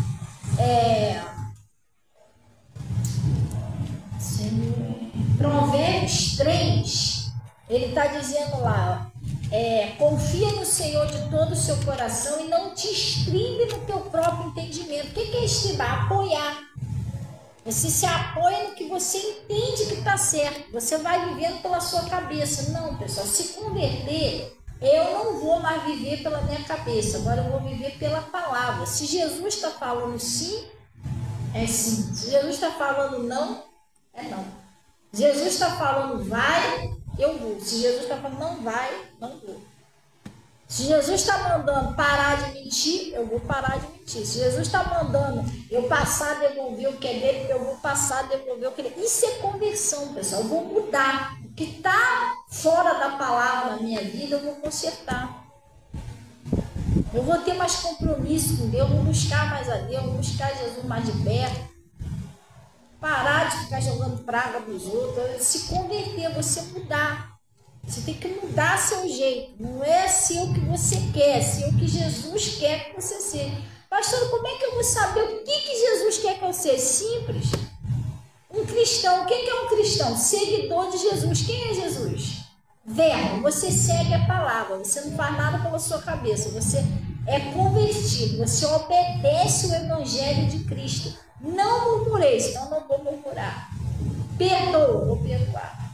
Provérbios 3, ele está dizendo lá, confia no Senhor de todo o seu coração e não te estribe no teu próprio entendimento. O que é estribar? Apoiar. Você se apoia no que você entende que está certo. Você vai vivendo pela sua cabeça. Não, pessoal, se converter, eu não vou mais viver pela minha cabeça. Agora eu vou viver pela palavra. Se Jesus está falando sim, é sim. Se Jesus está falando não, é não. Se Jesus está falando vai, eu vou. Se Jesus está falando não vai, não vou. Se Jesus está mandando parar de mentir, eu vou parar de mentir. Se Jesus está mandando eu passar a devolver o que é dele, eu vou passar a devolver o que é dele. Isso é conversão, pessoal. Eu vou mudar. O que está fora da palavra na minha vida, eu vou consertar. Eu vou ter mais compromisso com Deus, vou buscar mais a Deus, vou buscar Jesus mais de perto. Parar de ficar jogando praga dos outros. Se converter, você mudar. Você tem que mudar seu jeito. Não é ser o que você quer, ser o que Jesus quer que você seja. Pastor, como é que eu vou saber o que Jesus quer que eu seja? Simples. Um cristão, o que é um cristão? Seguidor de Jesus. Quem é Jesus? Verbo. Você segue a palavra. Você não faz nada pela sua cabeça. Você é convertido. Você obedece o evangelho de Cristo. Não murmurei, senão não vou murmurar. Perdoa, vou perdoar.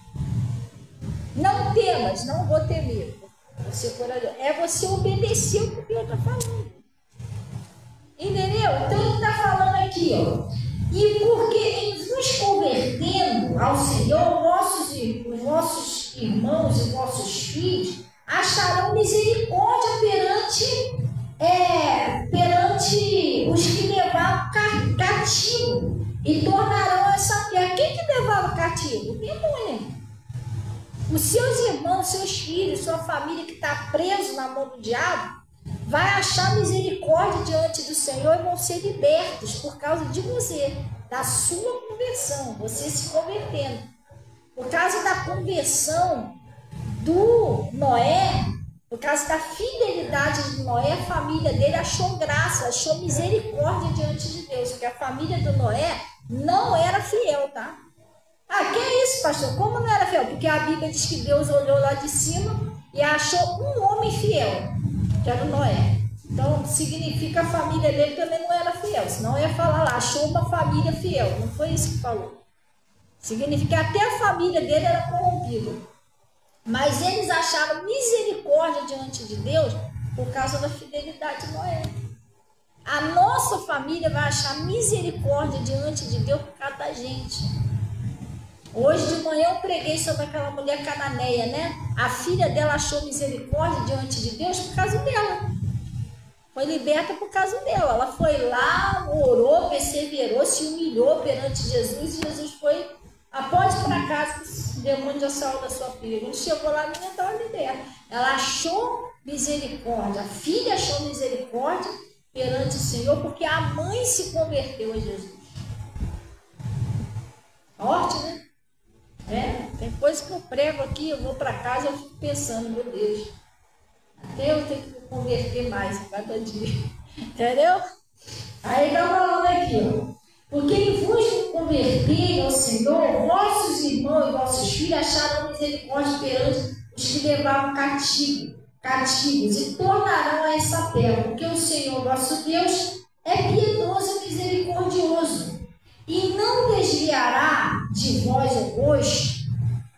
Não temas, não vou temer. É você obedecer o que Deus está falando. Entendeu? Então ele está falando aqui, ó. E porque em vos convertendo ao Senhor, os vossos irmãos e vossos filhos acharão misericórdia perante os que levaram cativo e tornarão essa terra. Quem que levava cativo? O demônio. seus irmãos, seus filhos, sua família que está preso na mão do diabo, vai achar misericórdia diante do Senhor e vão ser libertos por causa de você, da sua conversão, você se convertendo. Por causa da conversão do Noé, por causa da fidelidade de Noé, a família dele achou graça, achou misericórdia diante de Deus, porque a família do Noé não era fiel, tá? Ah, que é isso, pastor? Como não era fiel? Porque a Bíblia diz que Deus olhou lá de cima e achou um homem fiel, que era o Noé. Então, significa que a família dele também não era fiel, senão ia falar lá, achou uma família fiel. Não foi isso que falou. Significa que até a família dele era corrompida. Mas eles acharam misericórdia diante de Deus por causa da fidelidade de Noé. A nossa família vai achar misericórdia diante de Deus por causa da gente. Hoje de manhã eu preguei sobre aquela mulher cananeia, né? A filha dela achou misericórdia diante de Deus por causa dela. Foi liberta por causa dela. Ela foi lá, orou, perseverou, se humilhou perante Jesus e Jesus foi, pode ir para casa, o demônio já saiu da sua filha. Quando chegou lá, a menina estava liberta. Ela achou misericórdia, a filha achou misericórdia perante o Senhor, porque a mãe se converteu a Jesus. Forte, né? Tem coisa que eu prego aqui, eu vou para casa e eu fico pensando, meu Deus, até eu tenho que me converter mais a cada dia. Entendeu? Aí está falando aqui, ó. Porque em vos converterem ao Senhor, vossos irmãos e vossos filhos acharam misericórdia perante os que levavam cativos e tornarão a essa terra, porque o Senhor vosso Deus é piedoso e misericordioso, e não desviará de vós o rosto,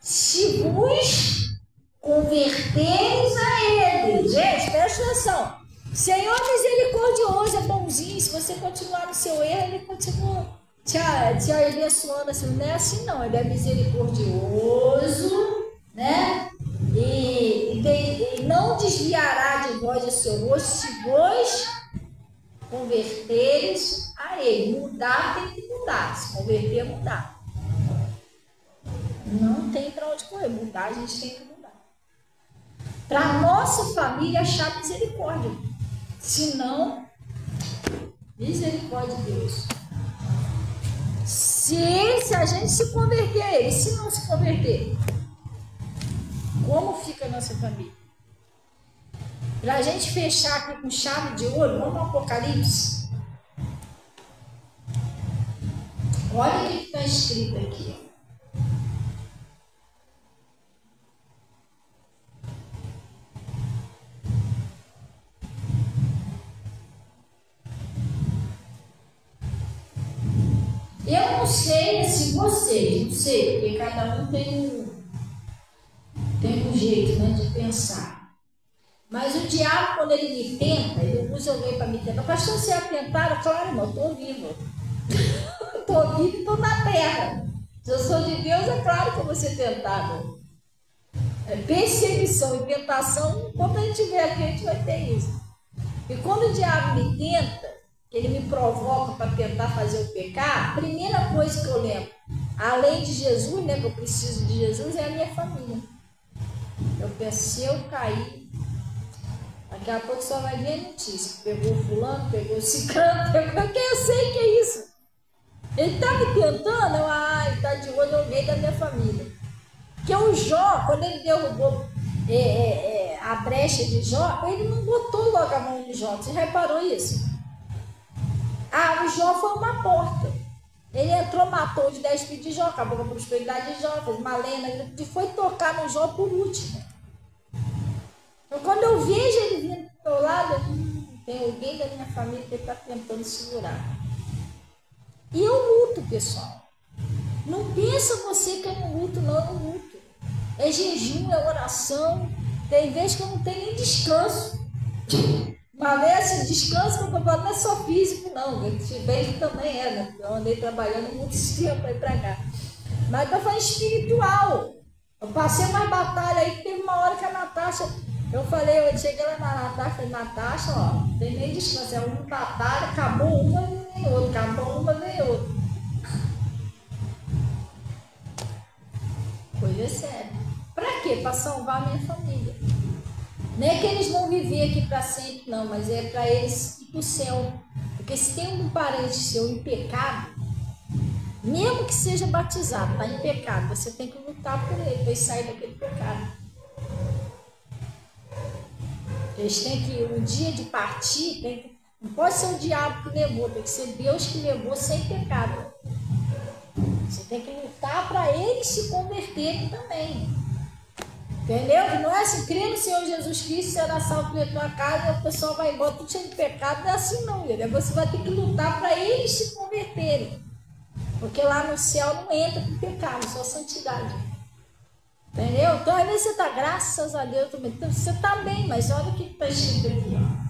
se vos converteres a Ele. Gente, presta atenção. Senhor misericordioso, é bonzinho. Se você continuar no seu erro, Ele continua te abençoando assim. Não é assim, não. Ele é misericordioso, né? E não desviará de vós o seu rosto, se vos converteres a Ele. Mudar tem que mudar. Se converter é mudar. Não tem para onde correr. Mudar, a gente tem que mudar. Para a nossa família achar misericórdia. Se não, misericórdia de Deus. Se a gente se converter a Ele, se não se converter, como fica a nossa família? Para a gente fechar aqui com chave de ouro, vamos ao Apocalipse. Olha o que está escrito aqui. Eu não sei se vocês, não sei, porque cada um tem um jeito, né, de pensar. Mas o diabo, quando ele me tenta, ele usa alguém para me tentar. Pastor, você é tentado? Claro, irmão, estou vivo. Estou vivo e estou na terra. Se eu sou de Deus, é claro que eu vou ser tentado. Perseguição e tentação, quando a gente tiver aqui, a gente vai ter isso. E quando o diabo me tenta, ele me provoca para tentar fazer eu pecar, a primeira coisa que eu lembro, além de Jesus, né, que eu preciso de Jesus, é a minha família. Eu penso, se eu cair, daqui a pouco só vai vir a notícia. Pegou fulano, pegou ciclano, pegou quem eu sei que é isso. Ele está me tentando, ele está de olho em alguém da minha família. Porque o Jó, quando ele derrubou a brecha de Jó, ele não botou logo a mão de Jó. Você reparou isso? O Jó foi uma porta. Ele entrou, matou os 10 filhos de Jó, acabou com a prosperidade de Jó, fez uma lenda, e foi tocar no Jó por último. Então, quando eu vejo ele vindo do meu lado, tem alguém da minha família que está tentando segurar. E eu luto, pessoal. Não pensa você que eu não luto, não, eu não luto. É jejum, é oração. Tem vezes que eu não tenho nem descanso. Mas esse descanso que eu estou falando não é só físico, não. Esse beijo também é, né? Eu andei trabalhando muito tempo para ir para cá. Mas eu falando espiritual. Eu passei uma batalha aí, teve uma hora que a Natasha, eu cheguei lá na Natasha, falei, Natasha, ó, não tem nem descanso. É uma batalha, acabou uma, vem outra, acabou uma, vem outra. Coisa séria. Para quê? Para salvar a minha família. Não é que eles vão viver aqui para sempre, não, mas é para eles ir para o céu. Porque se tem um parente seu em pecado, mesmo que seja batizado, está em pecado, você tem que lutar por ele, para ele sair daquele pecado. Eles têm que, o dia de partir, não pode ser o diabo que levou, tem que ser Deus que levou sem pecado. Você tem que lutar para eles se converterem também. Entendeu? Que não é assim, crê no Senhor Jesus Cristo, será salvo na tua casa, e o pessoal vai embora tudo cheio de pecado. Não é assim não, entendeu? Você vai ter que lutar para eles se converterem. Porque lá no céu não entra com pecado, só santidade. Entendeu? Então, às vezes você está, graças a Deus, então, você está bem, mas olha o que está escrito aqui, ó.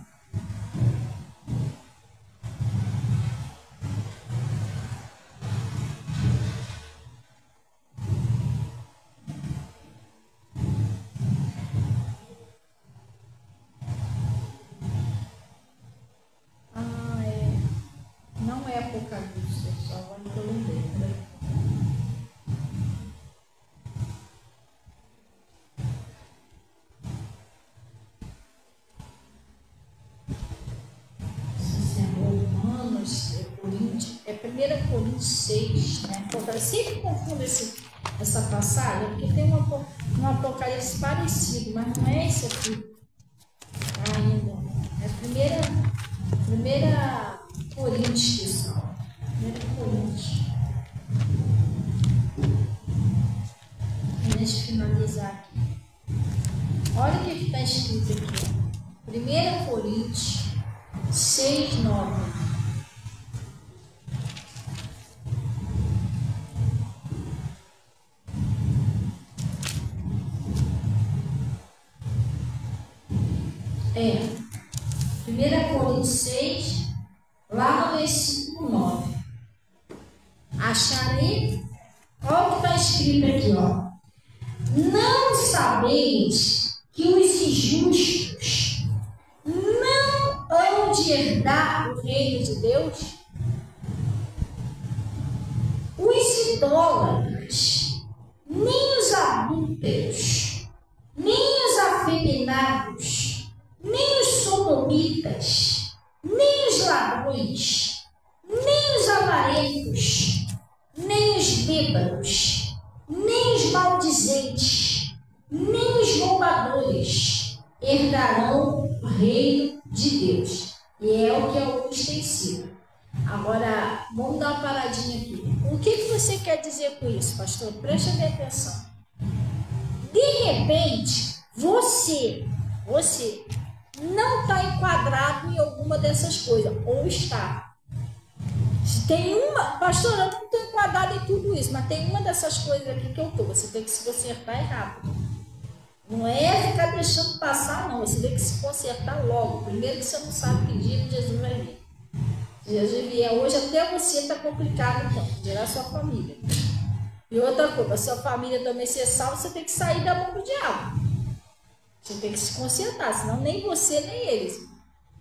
Não é Apocalipse, só agora que eu lembrei. Se é Romanos, é Coríntios, é 1 Coríntios 6, né? Eu sempre confundo essa passagem, porque tem um Apocalipse parecido, mas não é esse aqui ainda. É 1 Coríntios, pessoal. 1 Coríntios. Deixa eu finalizar aqui. Olha o que está escrito aqui. 1 Coríntios 6, 9. É. 1 Coríntios 6, lá no versículo 9. Acharei? Olha o que está escrito aqui, ó. Não sabeis que os injustos não hão de herdar o reino de Deus? Os idólatras, nem os adúlteros, nem os afeminados, nem os sodomitas, nem os ladrões, nem os avarentos, nem os bêbados, nem os maldizentes, nem os roubadores herdarão o reino de Deus. E é o que alguns têm sido. Agora, vamos dar uma paradinha aqui. O que você quer dizer com isso, pastor? Preste bem atenção. De repente, você não está enquadrado em alguma dessas coisas, ou está. Se tem uma, pastor, eu não estou enquadrado em tudo isso, mas tem uma dessas coisas aqui que eu estou. Você tem que se consertar rápido. Não é ficar deixando passar, não. Você tem que se consertar logo. Primeiro que você não sabe que dia Jesus vai vir. Jesus vier hoje, até você está complicado, então. Dirá sua família. E outra coisa, a sua família também ser salva, você tem que sair da mão do diabo. Você tem que se consertar, senão nem você, nem eles.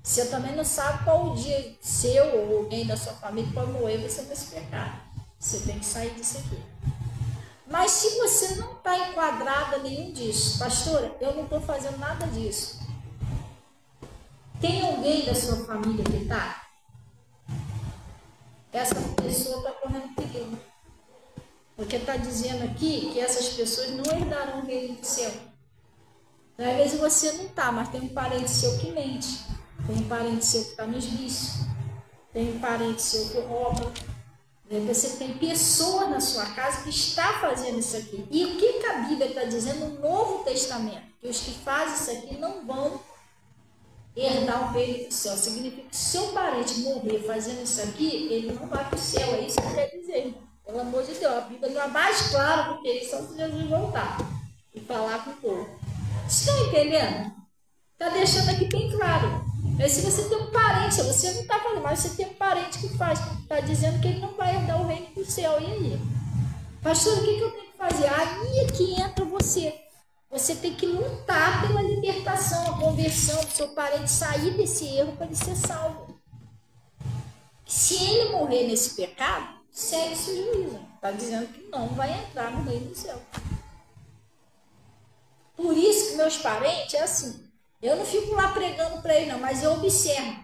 Você também não sabe qual o dia seu ou alguém da sua família pode morrer você nesse pecado. Você tem que sair disso aqui. Mas se você não está enquadrada nenhum disso, pastora, eu não estou fazendo nada disso. Tem alguém da sua família que está? Essa pessoa está correndo perigo. Porque está dizendo aqui que essas pessoas não herdarão o reino do céu. Então, às vezes você não está, mas tem um parente seu que mente. Tem um parente seu que está nos vícios. Tem um parente seu que rouba. Você tem pessoas na sua casa que está fazendo isso aqui. E o que a Bíblia está dizendo no Novo Testamento? Que os que fazem isso aqui não vão herdar o reino do céu. Significa que se seu parente morrer fazendo isso aqui, ele não vai para o céu. É isso que quer dizer. Pelo amor de Deus, a Bíblia não é mais clara do que isso, só se Jesus voltar e falar com o povo. Vocês estão entendendo? Está deixando aqui bem claro. Mas se você tem um parente, você não está falando, mas você tem um parente que faz, está dizendo que ele não vai herdar o reino do céu. E aí? Pastor, o que eu tenho que fazer? Aí é que entra você. Você tem que lutar pela libertação, a conversão do seu parente sair desse erro para ele ser salvo. Se ele morrer nesse pecado, segue-se o juízo. Está dizendo que não vai entrar no reino do céu. Por isso que meus parentes é assim. Eu não fico lá pregando para eles, não, mas eu observo.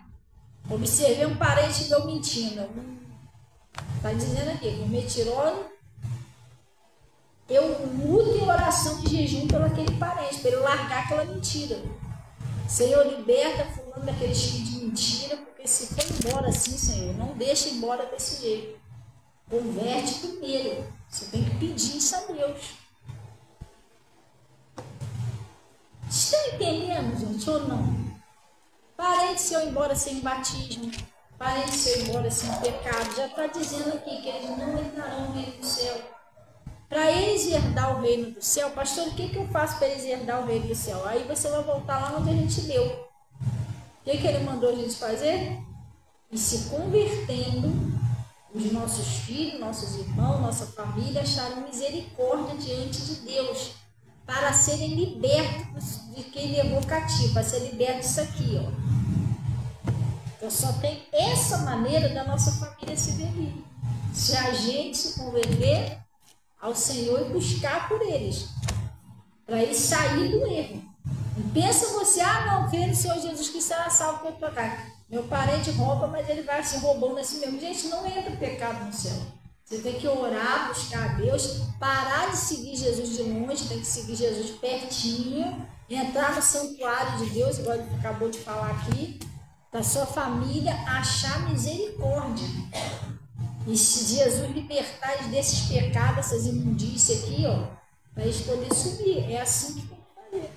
Observei um parente meu mentindo. Está dizendo aqui, com mentiroso. Eu luto em oração de jejum pelo aquele parente, para ele largar aquela mentira. Senhor, liberta fulano daquele filho de mentira, porque se for embora assim, Senhor, não deixa embora desse jeito. Converte primeiro. Você tem que pedir isso a Deus. Estão entendendo, gente, ou não? Parente seu embora sem batismo, parente seu embora sem pecado, já está dizendo aqui que eles não entrarão no reino do céu. Para eles herdar o reino do céu, pastor, o que eu faço para eles herdar o reino do céu? Aí você vai voltar lá onde a gente leu. O que ele mandou a gente fazer? E se convertendo, os nossos filhos, nossos irmãos, nossa família acharão misericórdia diante de Deus, para serem libertos de quem levou cativo, para ser liberto disso aqui, ó. Então só tem essa maneira da nossa família se ver. Se a gente se converter ao Senhor e buscar por eles, para eles sair do erro. E pensa você, não, crê no Senhor Jesus Cristo será salvo pelo pecado. Meu parente rouba, mas ele vai se roubando assim mesmo. Gente, não entra pecado no céu. Você tem que orar, buscar a Deus, parar de seguir Jesus de longe, tem que seguir Jesus pertinho, entrar no santuário de Deus, igual ele acabou de falar aqui, da sua família, achar misericórdia. E se Jesus libertar eles desses pecados, essas imundícias aqui, ó, para eles poderem subir. É assim que tem que fazer.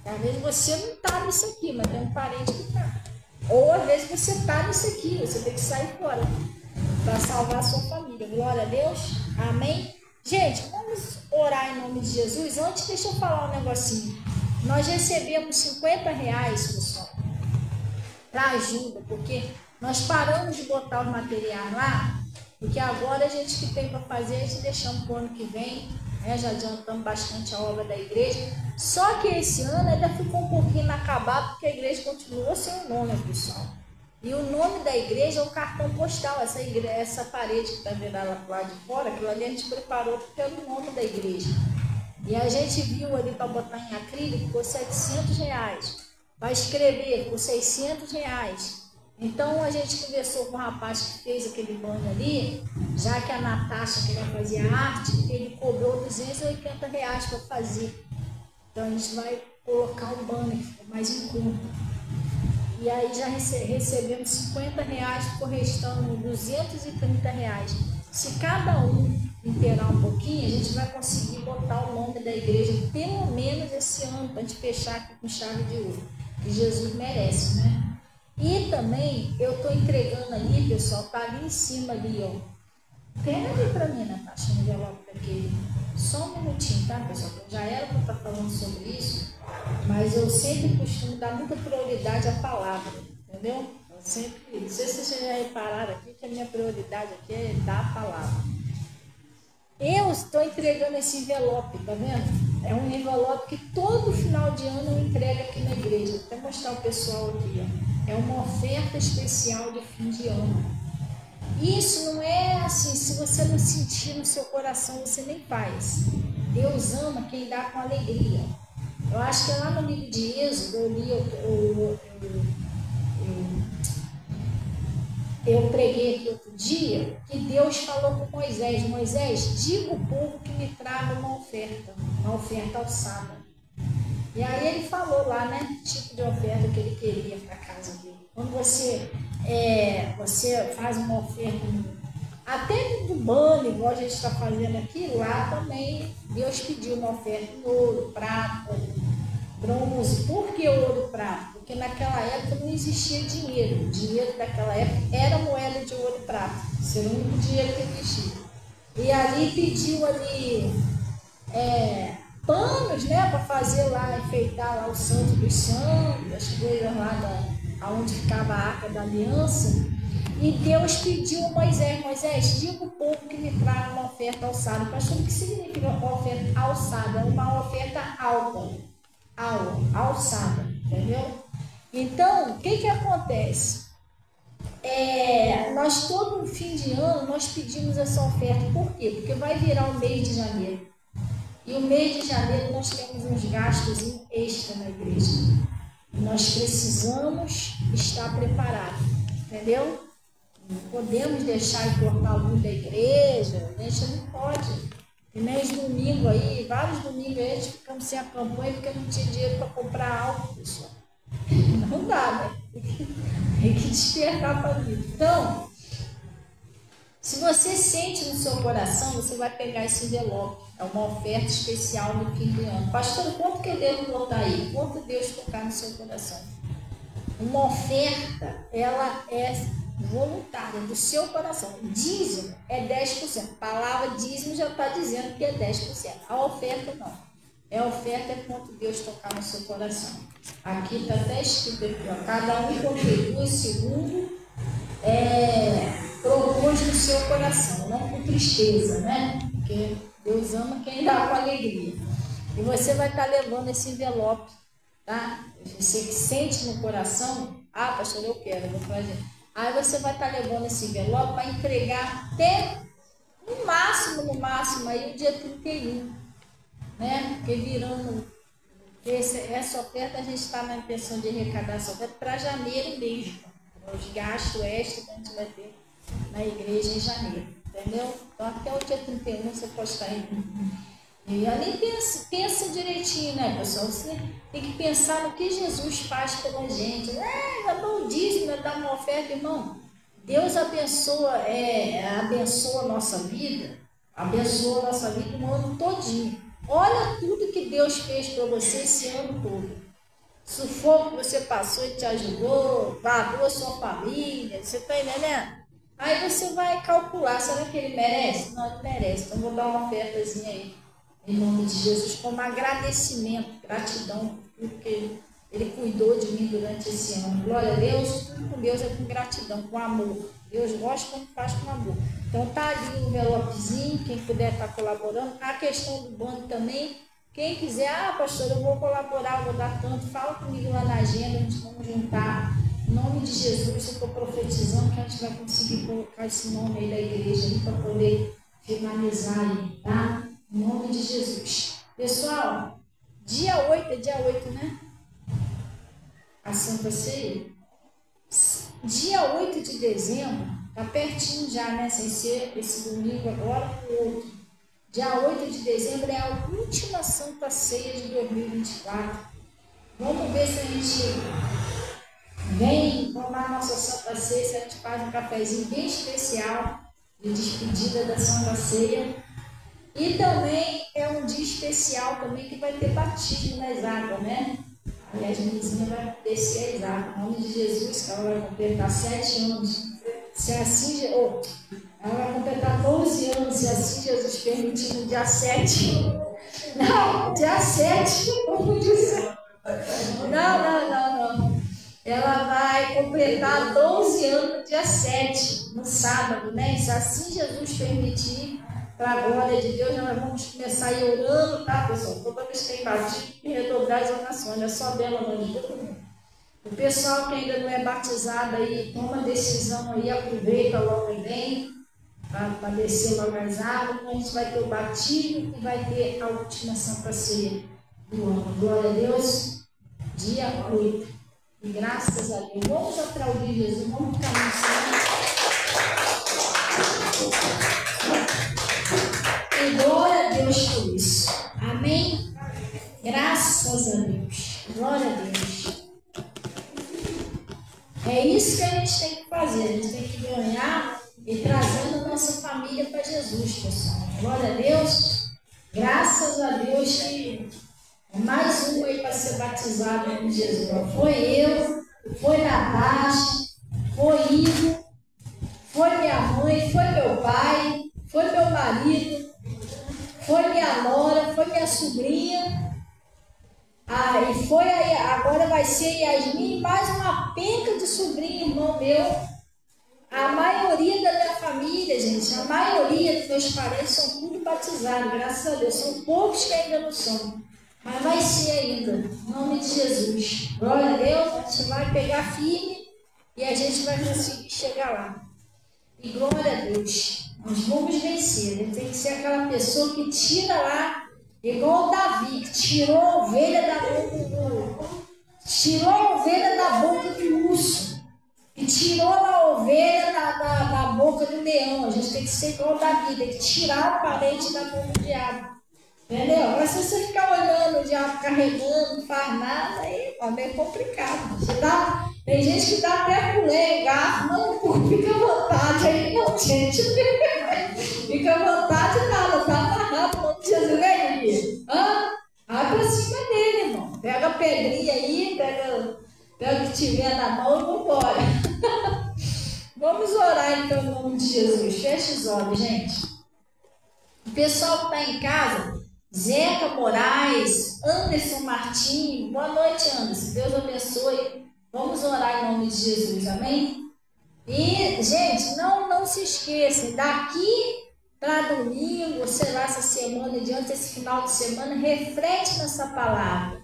Às vezes você não está nisso aqui, mas tem um parente que está. Ou às vezes você está nisso aqui, você tem que sair fora para salvar a sua família. Glória a Deus. Amém? Gente, vamos orar em nome de Jesus. Antes, deixa eu falar um negocinho. Nós recebemos R$50, pessoal, para ajuda, porque nós paramos de botar os materiais lá, porque agora a gente que tem para fazer, a gente deixamos para o ano que vem, né? Já adiantamos bastante a obra da igreja. Só que esse ano ainda ficou um pouquinho inacabado, porque a igreja continuou sem o nome, pessoal. E o nome da igreja é o cartão postal, essa parede que está vendo lá de fora, aquilo ali a gente preparou pelo nome da igreja. E a gente viu ali para botar em acrílico por R$700. Para escrever por R$600. Então a gente conversou com o rapaz que fez aquele banner ali, já que a Natasha, que vai fazer a arte, ele cobrou R$280 para fazer. Então a gente vai colocar o banner, que fica mais em conta. E aí já recebemos R$50, ficou restando R$230. Se cada um inteirar um pouquinho, a gente vai conseguir botar o nome da igreja pelo menos esse ano, para a gente fechar aqui com chave de ouro, que Jesus merece, né? E também eu estou entregando ali, pessoal, tá ali em cima ali, ó. Pega ali para mim, Natasha, no envelope daquele. Só um minutinho, tá, pessoal? Já era para estar falando sobre isso, mas eu sempre costumo dar muita prioridade à palavra, entendeu? Eu sempre, não sei se vocês já repararam aqui, que a minha prioridade aqui é dar a palavra. Eu estou entregando esse envelope, tá vendo? É um envelope que todo final de ano eu entrego aqui na igreja. Vou até mostrar o pessoal aqui, ó. É uma oferta especial de fim de ano. Isso não é assim, se você não sentir no seu coração, você nem faz. Deus ama quem dá com alegria. Eu acho que lá no livro de Êxodo, eu preguei aqui outro dia, que Deus falou com Moisés: Moisés, diga ao povo que me traga uma oferta alçada. E aí ele falou lá, né, o tipo de oferta que ele queria para a casa dele. Quando você faz uma oferta, até do banho, igual a gente está fazendo aqui, lá também Deus pediu uma oferta em ouro, prata, bronze. Por que ouro e prata? Porque naquela época não existia dinheiro. O dinheiro daquela época era moeda de ouro e prata. Esse era o único dinheiro que existia. E ali pediu ali panos, né, para fazer lá, enfeitar lá o Santo dos Santos, as coisas lá onde ficava a Arca da Aliança. E Deus pediu a Moisés: Moisés, diga ao povo que me traga uma oferta alçada. Pastor, o que significa uma oferta alçada? Uma oferta alçada, entendeu? Então, o que acontece? Nós todo fim de ano nós pedimos essa oferta. Por quê? Porque vai virar o mês de janeiro. E o mês de janeiro nós temos uns gastos extra na igreja. Nós precisamos estar preparados, entendeu? Não podemos deixar de cortar a luz da igreja, a gente não pode. E nem os domingos aí, vários domingos aí, a gente ficamos sem a campanha porque não tinha dinheiro para comprar algo, pessoal. Não dá, né? Tem que despertar para vida. Então, se você sente no seu coração, você vai pegar esse envelope. É uma oferta especial no fim do ano. Pastor, quanto que eu devo botar aí? Quanto Deus tocar no seu coração? Uma oferta, ela é voluntária, do seu coração. Dízimo é 10%. A palavra dízimo já está dizendo que é 10%. A oferta não. A oferta é quanto Deus tocar no seu coração. Aqui está até escrito aqui, ó, cada um contribui segundo propôs no seu coração, não com tristeza, né? Porque Deus ama quem dá com alegria. E você vai estar levando esse envelope, tá? Você que sente no coração, pastor, eu quero, eu vou fazer. Aí você vai estar levando esse envelope para entregar até no máximo, aí o dia 31, né? Porque virando essa oferta, a gente está na intenção de arrecadar essa oferta para janeiro mesmo. Os gastos extras que a gente vai ter na igreja em janeiro, entendeu? Então até o dia 31 você pode estar indo. E ali pensa direitinho, né, pessoal? Você tem que pensar no que Jesus faz pela gente. Vai dar um dízimo, vai dar uma oferta, irmão. Deus abençoa a nossa vida, um ano todinho. Olha tudo que Deus fez para você esse ano todo. Sufoco que você passou e te ajudou, pagou a sua família, você está entendendo? Aí você vai calcular, será que ele merece? Não, ele merece. Então vou dar uma ofertazinha aí, em nome de Jesus, como agradecimento, gratidão, porque ele cuidou de mim durante esse ano. Glória a Deus, tudo com Deus é com gratidão, com amor. Deus gosta quando faz com amor. Então tá ali o envelopezinho, quem puder estar colaborando. A questão do banco também, quem quiser, pastor, eu vou colaborar, eu vou dar tanto, fala comigo lá na agenda, a gente vamos juntar. Em nome de Jesus, eu estou profetizando que a gente vai conseguir colocar esse nome aí da igreja aí para poder finalizar aí, tá? Em nome de Jesus. Pessoal, dia 8, né? A Santa Ceia. Dia 8 de dezembro, tá pertinho já, né? Sem ser esse domingo agora, o outro. Dia 8 de dezembro é a última Santa Ceia de 2024. Vamos ver se a gente vem tomar nossa Santa Ceia, se a gente faz um cafezinho bem especial de despedida da Santa Ceia. E também é um dia especial também que vai ter batismo nas águas, né? Aliás, a menizinha vai descer as águas. Em nome de Jesus, que ela vai completar 7 anos. Se assim, ela vai completar 12 anos, se assim Jesus permitir, no dia 7. Não, dia 7, como disse. Não. Ela vai completar 12 anos no dia 7, no sábado, né? Se assim Jesus permitir, para a glória de Deus, nós vamos começar a ir orando, tá, pessoal? Toda vez que tem batismo, redobrar as orações, não é só dela, não, de todo mundo. O pessoal que ainda não é batizado aí, toma decisão aí, aproveita logo e vem, para descer logo as águas. A gente vai ter o batismo e vai ter a última Santa Ceia do ano. Glória a Deus, dia 8. E graças a Deus, vamos aplaudir Jesus, vamos ficar no céu. E glória a Deus por isso. Amém? Graças a Deus. Glória a Deus. É isso que a gente tem que fazer. A gente tem que ganhar e trazendo a nossa família para Jesus, pessoal. Glória a Deus. Graças a Deus que é mais um aí para ser batizado em Jesus. Foi eu, foi Natasha, foi Ivo, foi minha mãe, foi meu pai, foi meu marido, foi minha nora, foi minha sobrinha. E foi aí, agora vai ser Yasmin, mais uma penca de sobrinho, irmão meu. A maioria da minha família, gente, a maioria dos meus parentes são tudo batizados, graças a Deus. São poucos que ainda não são, mas vai ser ainda, em nome de Jesus. Glória a Deus, a gente vai pegar firme e a gente vai conseguir chegar lá. E glória a Deus, nós vamos vencer. Tem que ser aquela pessoa que tira lá igual Davi, que tirou a ovelha da boca do urso, e tirou a ovelha da boca do leão. A gente tem que ser igual Davi, tem que tirar o parente da mão do diabo. Entendeu? Agora, se você ficar olhando o diabo carregando, não faz nada, aí é meio complicado. Tem gente que dá até colher, garfo, não, fica à vontade. Aí não, gente, fica à vontade nada, tá amarrado, não precisa nem vai pra cima dele, irmão. Pega a pedrinha aí, pega o que tiver na mão e vambora. Vamos orar então em nome de Jesus. Fecha os olhos, gente. O pessoal que está em casa, Zeca Moraes, Anderson Martins, boa noite, Anderson. Deus abençoe. Vamos orar em nome de Jesus, amém? E, gente, não se esqueçam, daqui para domingo, sei lá, essa semana, diante desse final de semana, reflete nessa palavra.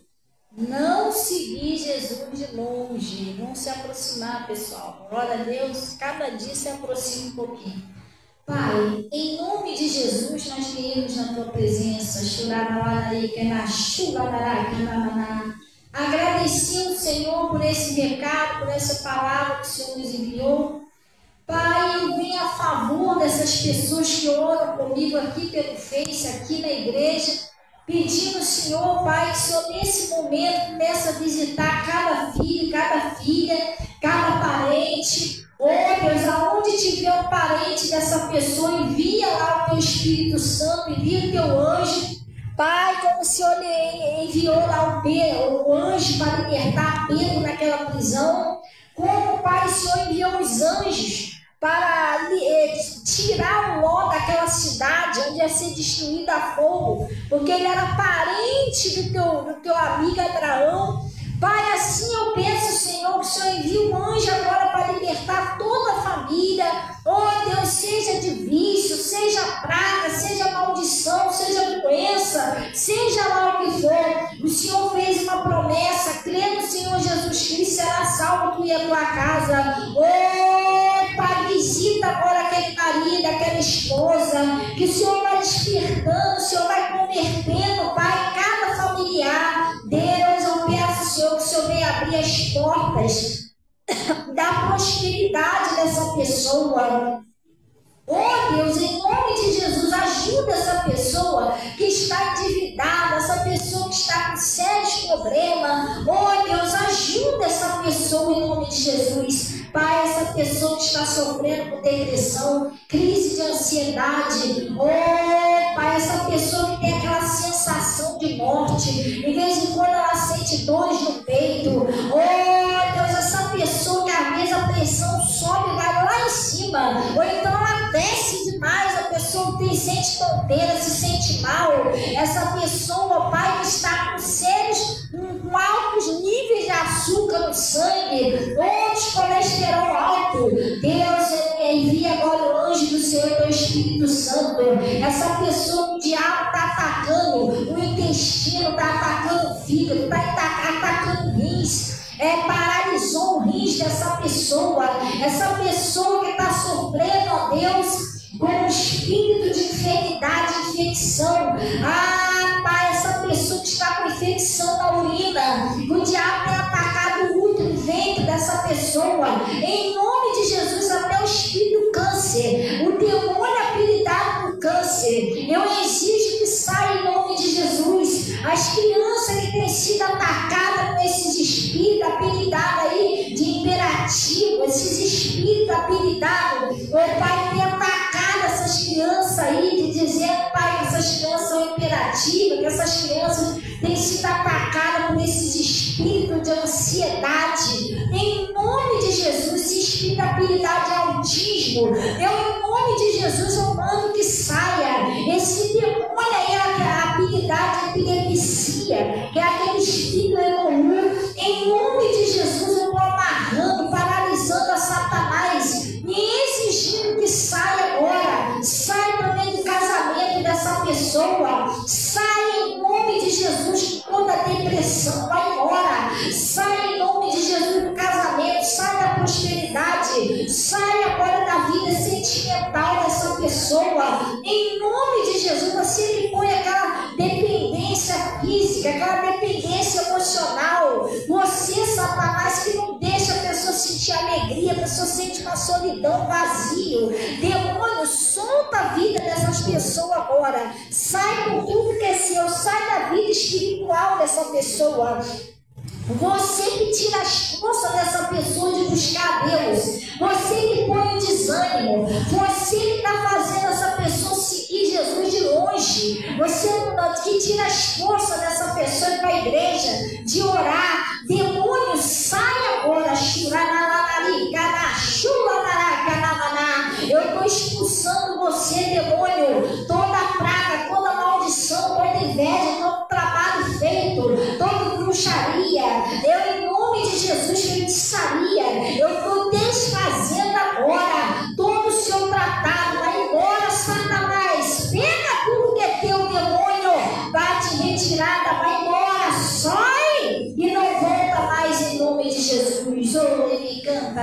Não seguir Jesus de longe, não se aproximar, pessoal. Glória a Deus, cada dia se aproxima um pouquinho. Pai, em nome de Jesus, nós viemos na tua presença, agradecer ao Senhor por esse recado, por essa palavra que o Senhor nos enviou. Pai, eu venho a favor dessas pessoas que oram comigo aqui pelo Face, aqui na igreja, pedindo, Senhor, Pai, que o Senhor nesse momento comece a visitar cada filho, cada filha, cada parente. Oh Deus, aonde tiver um parente dessa pessoa, envia lá o teu Espírito Santo, envia o teu anjo. Pai, como o Senhor enviou lá o anjo para libertar Pedro naquela prisão, como, Pai, o Senhor enviou os anjos para tirar o Ló daquela cidade onde ia ser destruída a fogo, porque ele era parente do teu amigo Abraão. Pai, assim eu peço, Senhor, que o Senhor envie um anjo agora para libertar toda a família. Oh Deus, seja de vício, seja praga, seja maldição, seja doença, seja lá o que for. O Senhor fez uma promessa, crê no Senhor Jesus Cristo, será salvo tu e a tua casa. Oh Pai, visita agora aquele marido, aquela esposa, que o Senhor vai despertando, o Senhor vai convertendo, Pai, cada familiar. Deus, eu peço, Senhor, que o Senhor venha abrir as portas da prosperidade dessa pessoa. Oh Deus, em nome de Jesus, ajuda essa pessoa que está endividada, essa pessoa que está com sérios problemas. Oh Deus, ajuda essa pessoa em nome de Jesus. Pai, essa pessoa que está sofrendo com depressão, crise de ansiedade. Oh Pai, essa pessoa que tem aquela sensação de morte, de vez em quando ela sente dores no peito. Oh Deus, essa pessoa que às vezes a pressão sobe e vai lá em cima, ou então ela desce demais, a pessoa se sente tonteira, se sente mal. Essa pessoa, Pai, que está com sérios, com altos níveis de açúcar no sangue, ou de colesterol alto. Deus, envia agora o anjo do Senhor, teu Espírito Santo. Essa pessoa que o diabo está atacando o intestino, está atacando o fígado, está atacando o rins. Paralisou o rins dessa pessoa. Essa pessoa que está sofrendo, ó Deus, com um espírito de enfermidade, infecção. Pai, essa pessoa que está com infecção na urina, o diabo tem atacado o útero, o ventre dessa pessoa. Em nome de Jesus, até o espírito do câncer, o demônio apelidado por câncer, eu exijo que saia em nome de Jesus. As crianças que têm sido atacadas com esses espíritos apelidados aí de imperativo, esses espíritos apelidados, o Pai tem atacado essas crianças aí, de dizendo, Pai, que essas crianças são imperativas, que essas crianças têm sido atacadas por esses espíritos de ansiedade. Em nome de Jesus, esse espírito de habilidade é autismo. Em nome de Jesus, eu mando que saia. Esse demônio aí, a habilidade epilepsia, que é aquele espírito comum. Em nome de Jesus, eu estou amarrando, paralisando a Satanás e exigindo que saia agora. Sai também do casamento dessa pessoa. Sai em nome de Jesus, toda depressão vai embora. Sai em nome de Jesus do casamento. Sai da prosperidade. Sai agora da vida sentimental dessa pessoa. Em nome de Jesus, você que põe aquela dependência a pessoa sente uma solidão, vazio. Demônio, solta a vida dessas pessoas agora. Sai com tudo que é seu, sai da vida espiritual dessa pessoa. Você que tira as forças dessa pessoa de buscar a Deus, você que põe o desânimo, você que está fazendo essa pessoa seguir Jesus de longe, você que tira as forças dessa pessoa para a igreja, de orar. Demônio, sai agora. Eu estou expulsando você, demônio, toda praga, toda maldição, toda inveja, todo trabalho feito, toda bruxaria. Eu, em nome de Jesus, feitiçaria, eu estou desfazendo agora todo o seu tratado. Vai embora, Satanás. Pega tudo que é teu, demônio. Bate retirada, vai embora, sai e não volta mais em nome de Jesus. Oh, ele canta,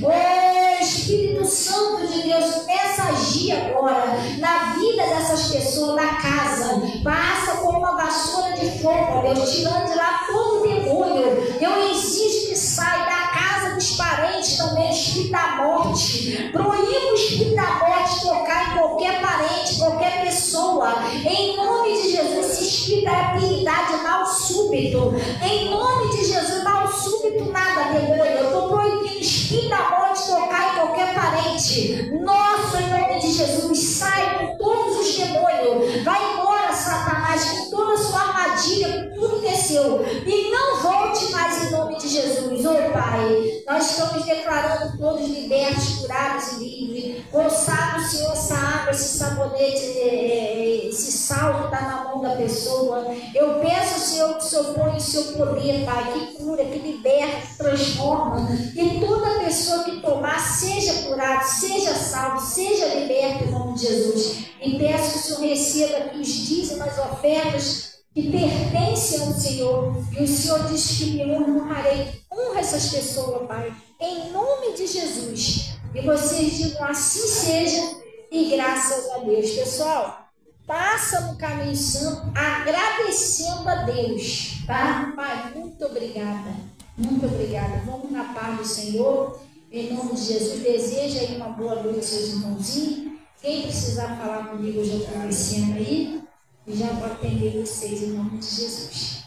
oh, Espírito Santo de Deus, começa a agir agora na vida dessas pessoas, na casa. Passa com uma vassoura de fogo, Deus, tirando de lá todo o demônio. Eu exijo que saia da casa dos parentes também o espírito da morte. Proíbo o espírito da morte tocar em qualquer parente, qualquer pessoa. Em nome de Jesus, esse espírito da habilidade, mal súbito. Em nome de Jesus, mal súbito nada, demônio. Eu estou proibindo o espírito da morte tocar em qualquer parente. Nossa, em nome de Jesus, sai com todos os demônios. Vai embora, Satanás, com toda a sua armadilha, com tudo que é seu. E não volte mais em nome de Jesus. Oh, Pai, nós estamos declarando todos libertos, curados e livres. Consagra, Senhor, essa água, esse sabonete, esse sal que está na mão da pessoa. Eu peço, Senhor, que o Senhor ponha o seu poder, Pai, que cura, que liberta, que transforma. E toda pessoa que tomar seja curado, seja salvo, seja liberto em nome de Jesus. E peço que o Senhor receba aqui os dízimos, as ofertas que pertencem ao Senhor. E o Senhor diz que me honrarei. Honra essas pessoas, Pai, em nome de Jesus. E vocês digam assim seja, e graças a Deus. Pessoal, passa no caminho santo agradecendo a Deus, tá? Pai, muito obrigada. Muito obrigada. Vamos na paz do Senhor. Em nome de Jesus, deseja aí uma boa noite aos seus irmãozinhos. Quem precisar falar comigo, eu já estou conhecendo aí. E já vou atender vocês em nome de Jesus.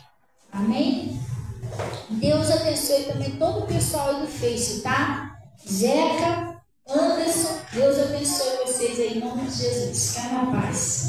Amém? Deus abençoe também todo o pessoal aí do Face, tá? Zeca, Anderson, Deus abençoe vocês aí em nome de Jesus. Fica na paz.